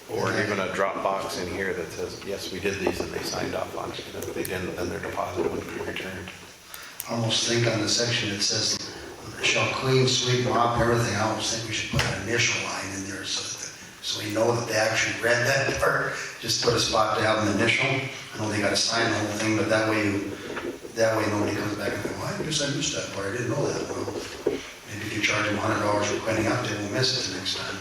Or even a drop box in here that says, yes, we did these and they signed off on it. And if they didn't, then their deposit wouldn't be returned. I almost think on the section it says, shall clean, sweep, mop, everything, I almost think we should put an initial line in there so we know that they actually read that part. Just put a spot to have an initial. I know they gotta sign the whole thing, but that way nobody comes back and goes, well, I guess I missed that part, I didn't know that. Well, maybe if you charge them $100 for cleaning up, they won't miss it the next time.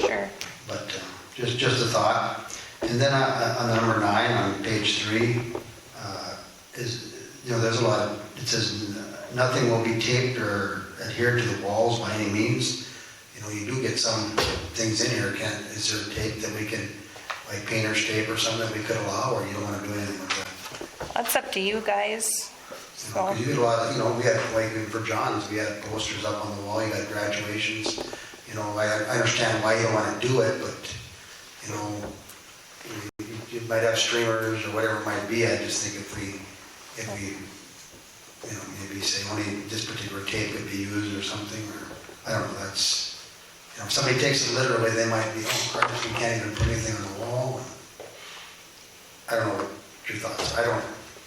Sure. But just a thought. And then on number 9, on page 3, there's a lot of, it says, nothing will be taped or adhered to the walls by any means. You do get some things in here. Is there tape that we can, like painter's tape or something that we could allow, or you don't want to do anything with that? That's up to you guys. So, Because you get a lot of, we had, like for John's, we had posters up on the wall, you got graduations. I understand why you don't want to do it, but, you might have streamers or whatever it might be. I just think if we, maybe say only this particular tape could be used or something, or, I don't know, that's, if somebody takes it literally, they might be, oh, Christ, we can't even put anything on the wall. I don't know what your thoughts.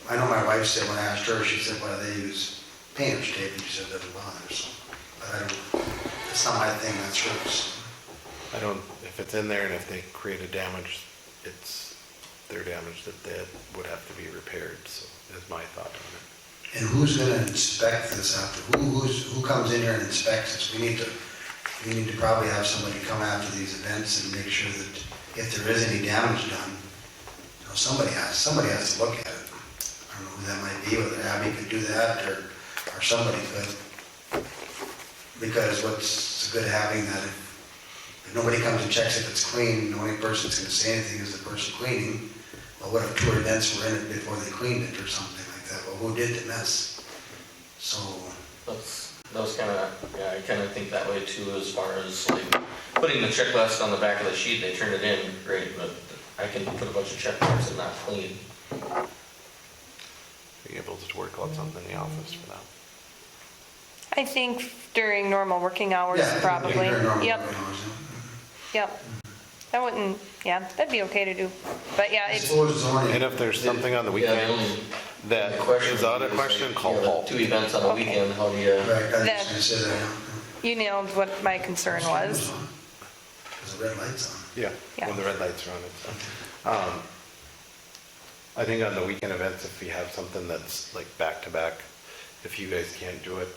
I know my wife said, when I asked her, she said, well, they use painter's tape, and she said it doesn't bother, so, but I don't, it's not my thing, that's hers. If it's in there and if they create a damage, it's their damage that they would have to be repaired, so that's my thought on it. And who's gonna inspect this after? Who comes in here and inspects this? We need to probably have somebody come after these events and make sure that if there is any damage done, somebody has to look at it. I don't know who that might be, whether Abby could do that or somebody could. Because what's the good of having that if nobody comes and checks if it's clean, the only person that's gonna say anything is the person cleaning. Well, what if 2 events were in it before they cleaned it or something like that? Well, who did the mess? So. That was kind of, I kind of think that way too, as far as like putting the checklist on the back of the sheet, they turn it in, great, but I can put a bunch of check marks and not clean. Being able to work on something in the office for that. I think during normal working hours, Yeah, probably. during normal Yep, working hours, yep. That wouldn't, that'd be okay to do. But yeah, I it's, suppose zoning. And if there's something on the Yeah, the weekend only that is out of question, call Paul. 2 events on a Okay. weekend, how do you? Right, I was That- just gonna say that. you nailed what my concern was. Because the red light's on. Yeah, Yeah. when the red lights are on, it's on. I think on the weekend events, if you have something that's like back to back, if you guys can't do it,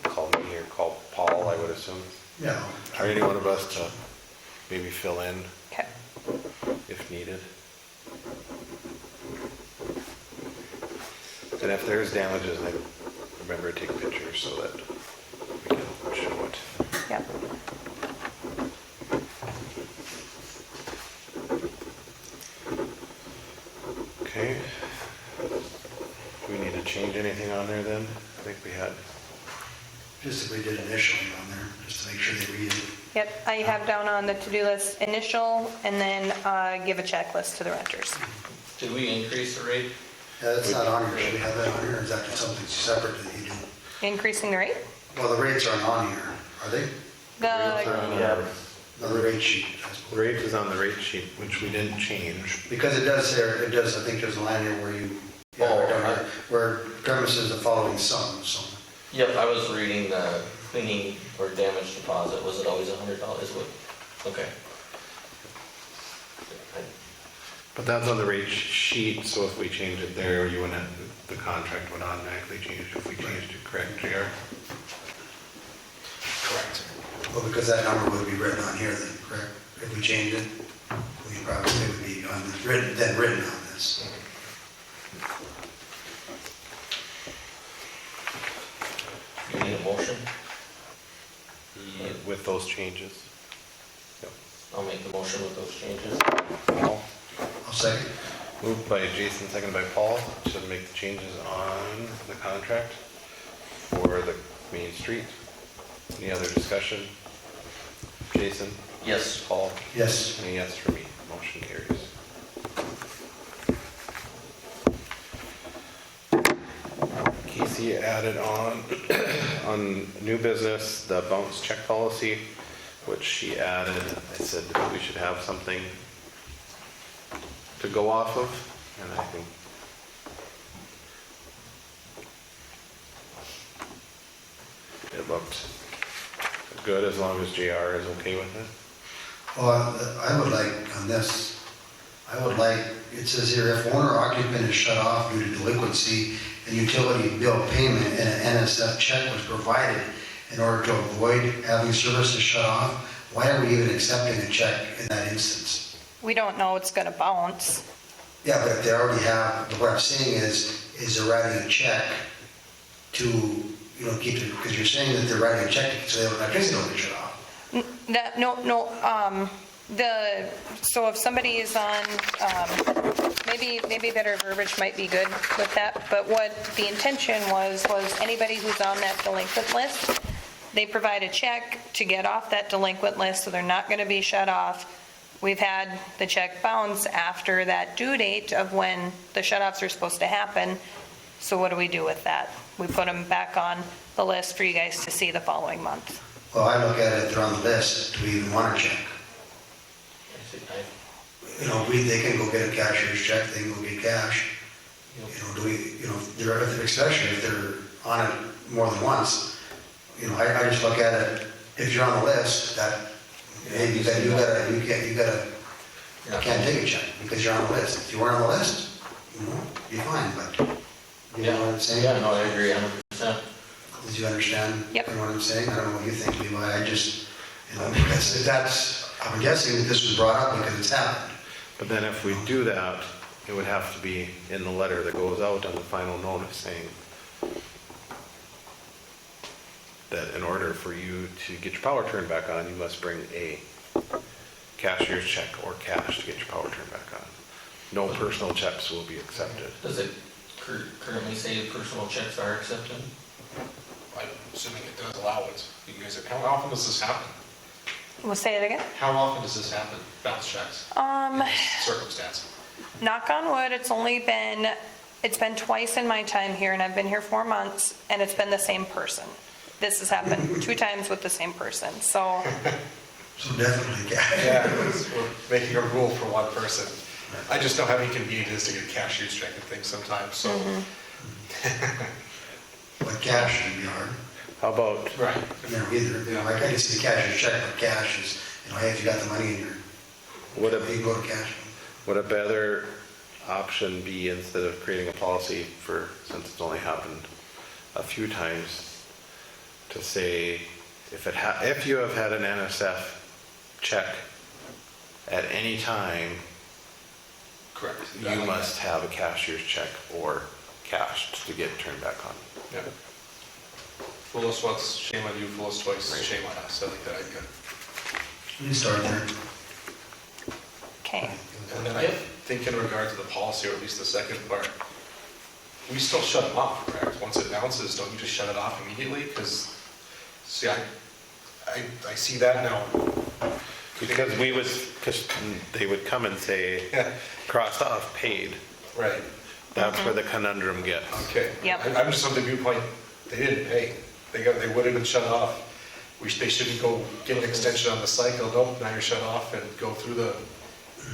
call me or call Paul, I would assume. Yeah. Or any one of us to maybe fill in Okay. if needed. And if there's damages, then remember to take pictures so that we can show it. Yep. Okay. Do we need to change anything on there then? I think we had. Just if we did initially on there, just to make sure they read it. Yep, I have down on the to-do list initial and then give a checklist to the renters. Did we increase the rate? Yeah, that's not on here. Should we have that on here, or is that just something separate that you do? Increasing the rate? Well, the rates aren't on here, are they? The, No, the rate sheet, I The suppose. rate is on the rate sheet, which we didn't change. Because it does there, I think there's a line here where you, Oh, right down here, where premises the following sum, so. Yep, I was reading the cleaning or damage deposit, was it always $100? Okay. But that's on the rate sheet, so if we change it there, you wouldn't, the contract would automatically change if we changed it, correct, JR? Correct. Well, because that number would be written on here then, correct? If we change it, we probably, it would be on this, written on this. You need a motion? With those changes. Yep. I'll make the motion with those changes. Paul? I'll second. Moved by Jason, seconded by Paul, to make the changes on the contract for the main street. Any other discussion? Jason? Yes. Paul? Yes. And a yes for me. Motion carries. Casey added on new business, the bounce check policy, which she added. I said we should have something to go off of, and I think it looked good as long as JR is okay with it. Well, I would like on this, it says here, if owner or occupant is shut off due to delinquency and utility bill payment and an NSF check was provided in order to avoid having services shut off, why are we even accepting a check in that instance? We don't know it's gonna bounce. Yeah, but if they already have, what I'm saying is they're writing a check to, keep it, because you're saying that they're writing a check so they don't, electricity don't get shut off. So if somebody is on, maybe better verbiage might be good with that, but what the intention was anybody who's on that delinquent list, they provide a check to get off that delinquent list, so they're not gonna be shut off. We've had the check bounce after that due date of when the shut-offs are supposed to happen, so what do we do with that? We put them back on the list for you guys to see the following month. Well, I look at it, they're on the list, do we even want a check? They can go get a cashier's check, they can go get cash. Especially if they're on it more than once. I just look at it, if you're on the list, that, maybe that you can't take a check because you're on the list. If you weren't on the list, you're fine, but, you know what I'm saying? Yeah, no, I agree 100%. Did you understand? Yep. What I'm saying? I don't know what you think, Levi, I just, I'm guessing that this was brought up because it's happened. But then if we do that, it would have to be in the letter that goes out on the final notice saying that in order for you to get your power turned back on, you must bring a cashier's check or cash to get your power turned back on. No personal checks will be accepted. Does it currently say personal checks are accepted? I'm assuming it does allow it. You guys, how often does this happen? We'll say it again. How often does this happen, bounce checks? In this circumstance? Knock on wood, it's been twice in my time here, and I've been here 4 months, and it's been the same person. This has happened 2 times with the same person, so. So definitely cash. Yeah, we're making a rule for one person. I just know how inconvenient it is to get a cashier's check and things sometimes, so. But cash would be hard. How about, Right. Either, I can see the cashier's check, but cash is, hey, if you got the money in your, would you go to cash. a better option be, instead of creating a policy for, since it's only happened a few times, to say, if you have had an NSF check at any time, Correct. you must have a cashier's check or cash to get turned back on. Yeah. Fool us once, shame on you, fool us twice, shame on us. I like that idea. You start there. Okay. And then I think in regard to the policy, or at least the second part, we still shut them off, correct? Once it bounces, don't you just shut it off immediately? Because, see, I see that now. Because they would come and say, crossed off, paid. Right. That's where the conundrum gets. Okay. Yep. I'm just of the viewpoint, they didn't pay. They would have been shut off. They shouldn't go get an extension on the cycle. Nope, now you're shut off and go through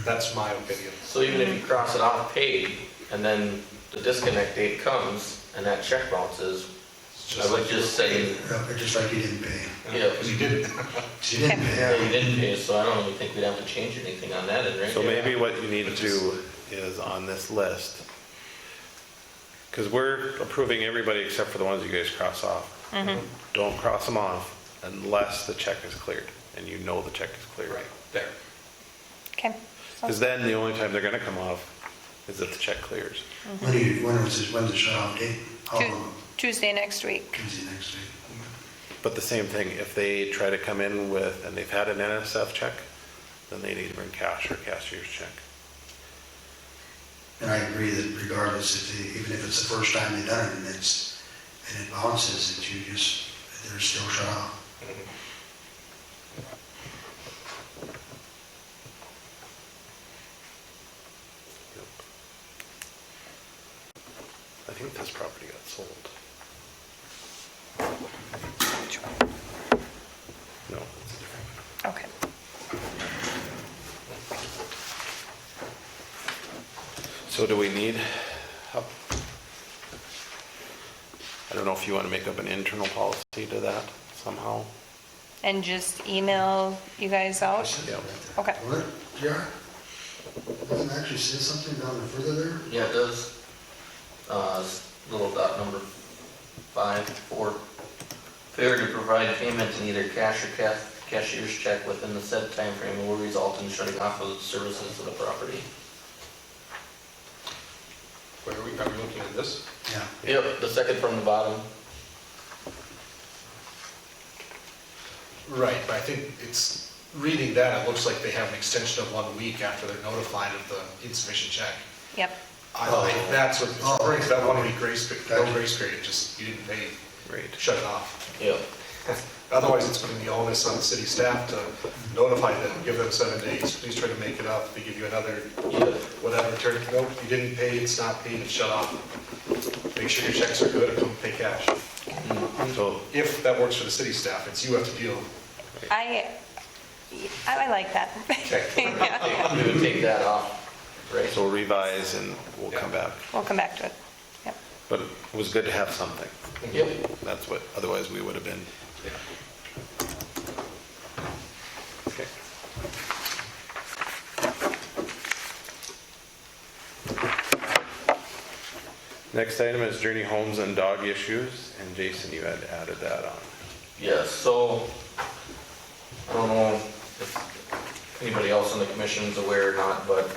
that's my opinion. So even if you cross it off paid, and then the disconnect date comes, and that check bounces, I would just say, Just like you didn't pay. yeah, Because you didn't. You didn't pay. yeah, you didn't pay, so I don't really think we'd have to change anything on that, right? So maybe what you need to do is on this list, because we're approving everybody except for the ones you guys cross off. Don't cross them off unless the check is cleared, and you know the check is cleared. Right, there. Okay. Because then the only time they're gonna come off is if the check clears. When's the shut off date? How long? Tuesday next week. Tuesday next week. But the same thing, if they try to come in with, and they've had an NSF check, then they need to bring cash or cashier's check. And I agree that regardless, even if it's the first time they've done it and it bounces, that they're still shut off. I think this property got sold. No, it's a different one. Okay. So do we need, I don't know if you want to make up an internal policy to that somehow? And just email you guys out? Yeah. Okay. Will it, JR? Doesn't it actually say something down there further there? Yeah, it does. Little dot number 5, 4. Failure to provide payment in either cash or cashier's check within the said time frame will result in shutting off of the services of the property. Where are we looking at this? Yeah. Yep, the second from the bottom. Right, but I think it's, reading that, it looks like they have an extension of 1 week after they're notified of the insufficient check. Yep. I think that's what, it's referring to that 1 week grace, no grace period, just, you didn't pay, Right. shut it off. Yep. Otherwise, it's putting the onus on the city staff to notify them, give them 7 days, please try to make it up, they give you another, Yep. whatever, turn, nope, you didn't pay, it's not paid, it's shut off. Make sure your checks are good, or come pay cash. So, If that works for the city staff, it's you have to deal. I like that. Okay. Yeah. We would take that off. Right. so revise and we'll come back. We'll come back to it. Yep. But it was good to have something. Yep. That's what, otherwise we would have been. Yeah. Okay. Next item is Journey Homes and dog issues, and Jason, you had added that on. Yes, so, I don't know if anybody else on the commission is aware or not, but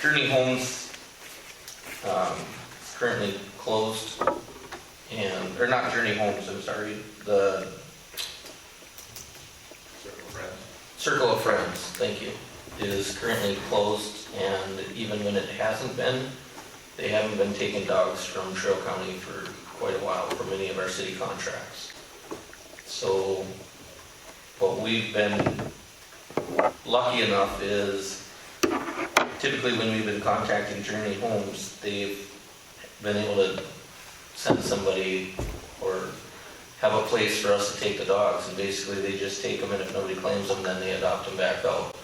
Journey Homes is currently closed, and, or not Journey Homes, I'm sorry, the Circle of Friends, thank you, is currently closed, and even when it hasn't been, they haven't been taking dogs from Trail County for quite a while for many of our city contracts. So what we've been lucky enough is typically when we've been contacting Journey Homes, they've been able to send somebody or have a place for us to take the dogs, and basically they just take them, and if nobody claims them, then they adopt them back out.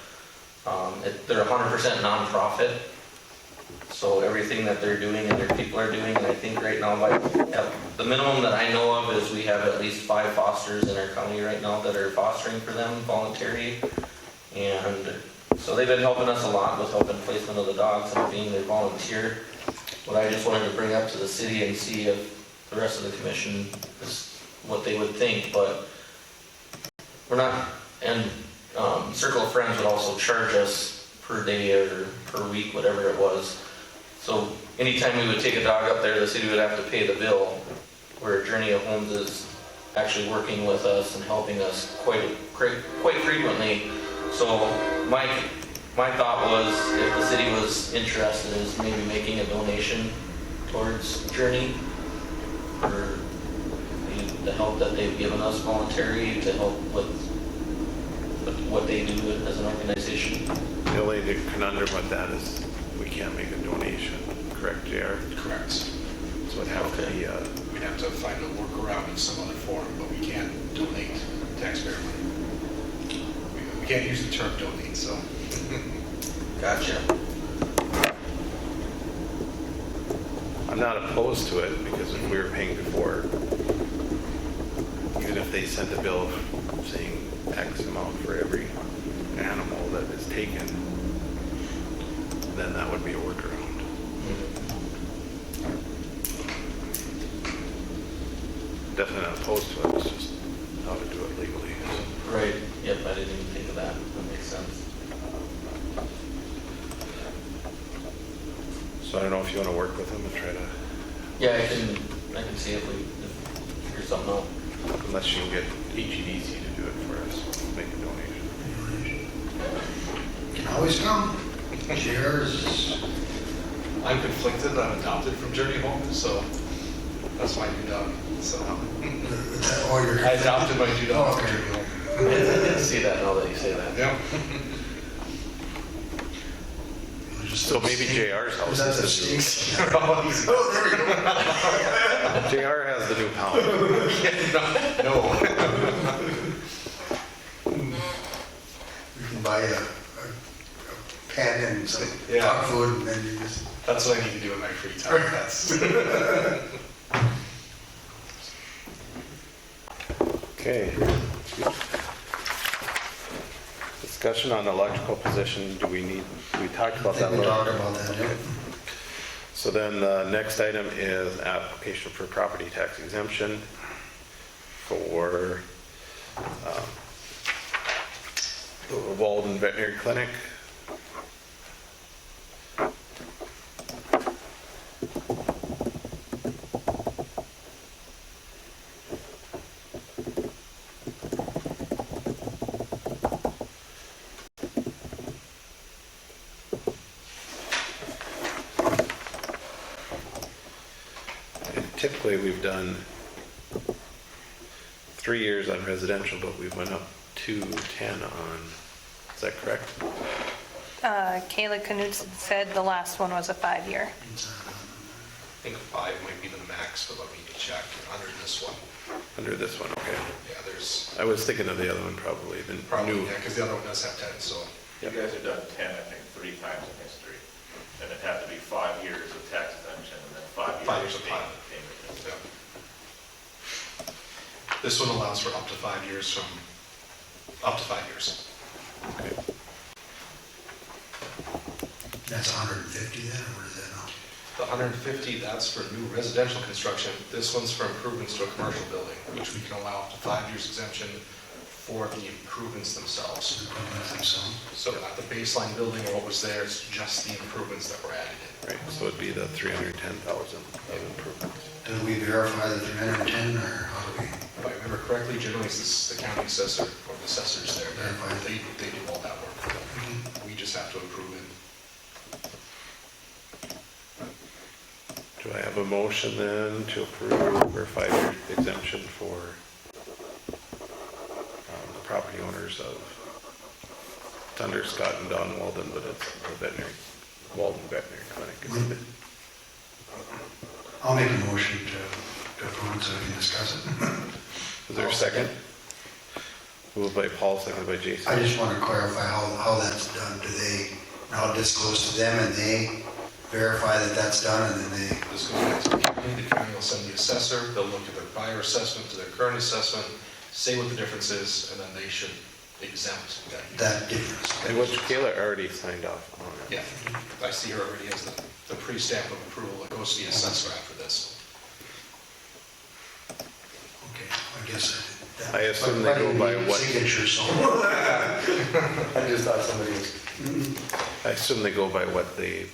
They're 100% nonprofit. So everything that they're doing and their people are doing, and I think right now, the minimum that I know of is we have at least 5 fosters in our county right now that are fostering for them, voluntary. And so they've been helping us a lot with helping placement of the dogs and being their volunteer. But I just wanted to bring up to the city and see if the rest of the commission is what they would think, but we're not, and Circle of Friends would also charge us per day or per week, whatever it was. So anytime we would take a dog up there, the city would have to pay the bill, where Journey of Homes is actually working with us and helping us quite frequently. So my thought was, if the city was interested, is maybe making a donation towards Journey for the help that they've given us voluntary to help with what they do as an organization. The only conundrum with that is we can't make a donation, correct, JR? Correct. So it'd have to be, We'd have to find a workaround in some other form, but we can't donate taxpayer money. We can't use the term donate, so. Gotcha. I'm not opposed to it, because if we were paying before, even if they sent a bill saying X amount for every animal that is taken, then that would be a workaround. Definitely not opposed to it, it's just how to do it legally. Right, yep, I didn't even think of that. That makes sense. So I don't know if you want to work with them and try to, Yeah, I can see if we figure something out. unless you can get HEDC to do it for us, make a donation. Can always come. Shares. I'm conflicted, I'm adopted from Journey Homes, so that's my new dog, so. Oh, you're. I adopted my new dog from Okay. Journey Homes. I didn't see that now that you say that. Yeah. So maybe JR's house Is that the is the new, stinks? Oh, there we go. JR has the new pound. No. You can buy a pan and some Yeah. dog food, and then you That's what I need to do in my free time, that's. Okay. Discussion on electrical position, we talked about that a We little. talked about that, yeah. So then the next item is application for property tax exemption for the Walden Veterinary Clinic. Typically, we've done 3 years on residential, but we went up to 10 on, is that correct? Kayla Knudsen said the last one was a 5-year. I think 5 might be the max, but let me check under this one. Under this one, okay. Yeah, there's I was thinking of the other one probably, the probably, new. yeah, because the other one does have 10, so. You guys have done 10, I think, 3 times in history. And it had to be 5 years of tax exemption and then 5 years. 5 years of payment. Yeah. This one allows for up to 5 years from, up to 5 years. Okay. That's 150 then, or what is that now? The 150, that's for new residential construction. This one's for improvements to a commercial building, which we can allow up to 5 years exemption for the improvements themselves. So not the baseline building or what was there, it's just the improvements that were added in. Right, so it'd be the 310,000 of improvements. Do we verify the 310, or how do we? If I remember correctly, generally it's the county assessor or the assessors there. Verify. They do all that work. We just have to approve it. Do I have a motion then to approve for 5-year exemption for the property owners of Thunder, Scott, and Don Walden, but it's the Walden Veterinary Clinic, isn't it? I'll make a motion to approve it so we can discuss it. Is there a second? Moved by Paul, seconded by Jason. I just want to clarify how that's done. Do they, now this goes to them and they verify that that's done and then they, This goes back to the county will send the assessor, they'll look at their prior assessment to their current assessment, say what the difference is, and then they should exempt that. that difference? And which Kayla already signed off on it. Yeah, I see her already as the pre-stamp of approval that goes to the assessor after this. Okay, I guess I did that. I assume they go by what- Signature, so. I just thought somebody was. I assume they go by what they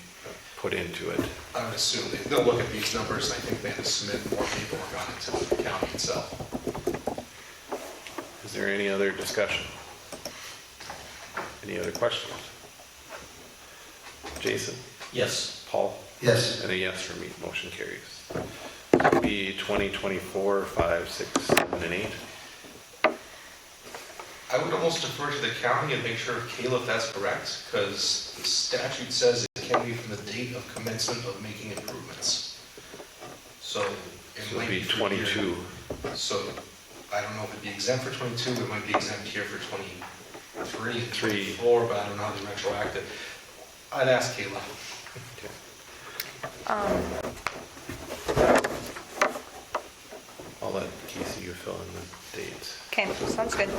put into it. I would assume they'll look at these numbers, and I think they have to submit more paperwork on it to the county itself. Is there any other discussion? Any other questions? Jason? Yes. Paul? Yes. And a yes for me, motion carries. It'll be 2024, 5, 6, 7, and 8. I would almost defer to the county and make sure, Kayla, if that's correct, because the statute says it can be from the date of commencement of making improvements. So it So might it'll be be for 22. year. So I don't know if it'd be exempt for 22, it might be exempt here for 23 and 24, but I don't know how they're retroactive. I'd ask Kayla. I'll let Casey, you fill in the dates. Okay, sounds good.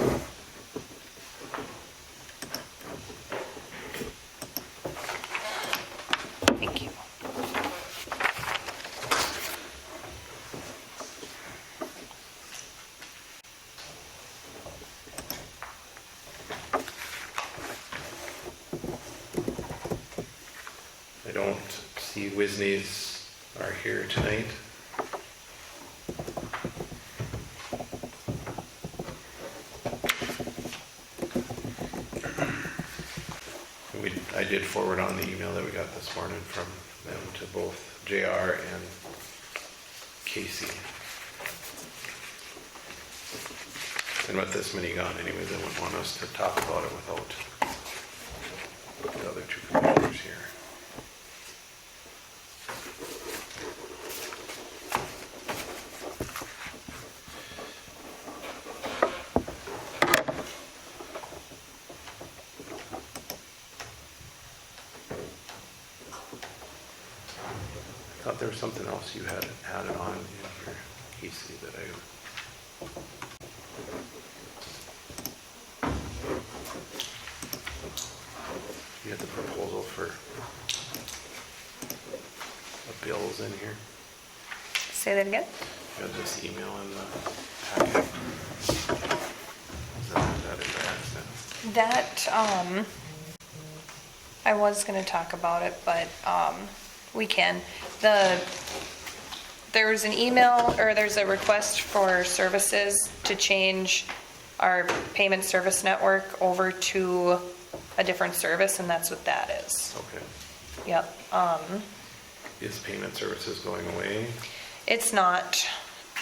Thank you. I don't see Wisneys are here tonight. I did forward on the email that we got this morning from them to both JR and Casey. And with this many gone anyways, they wouldn't want us to talk about it without the other two commissioners here. Thought there was something else you had added on in here, Casey, that I. You had the proposal for the bills in here. Say that again? You had this email in the packet. Is that in there? That, I was gonna talk about it, but, we can. There was an email, or there's a request for services to change our payment service network over to a different service, and that's what that is. Okay. Yep, Is payment services going away? it's not,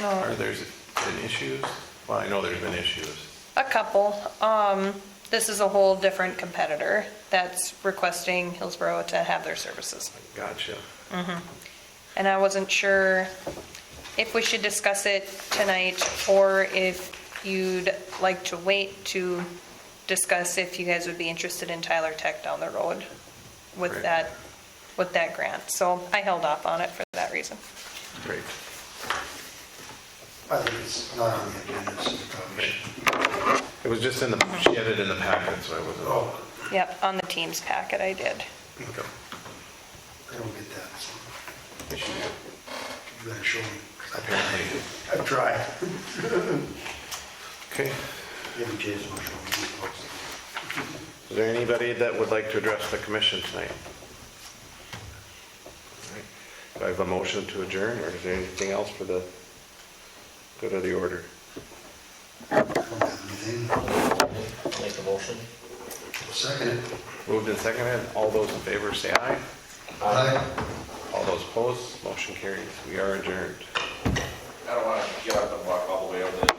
no. Are there been issues? Well, I know there's been issues. A couple. This is a whole different competitor that's requesting Hillsboro to have their services. Gotcha. And I wasn't sure if we should discuss it tonight or if you'd like to wait to discuss if you guys would be interested in Tyler Tech down the road with Right. that grant. So I held off on it for that reason. Great. I think it's not on the agenda, so we probably should. It was just in the, she had it in the packet, so I wasn't. Oh, Yep, on the Teams packet I did. Okay. I don't get that, so Yes, you you gotta show me. Apparently. I've tried. Okay. Maybe Jason will show me. Is there anybody that would like to address the commission tonight? All right. Do I have a motion to adjourn, or is there anything else for the good of the order? I don't have anything. I'll make the motion. Second it. Moved and seconded. All those in favor say aye. Aye. All those opposed, motion carries. We are adjourned. I don't want to get up and walk all the way over there.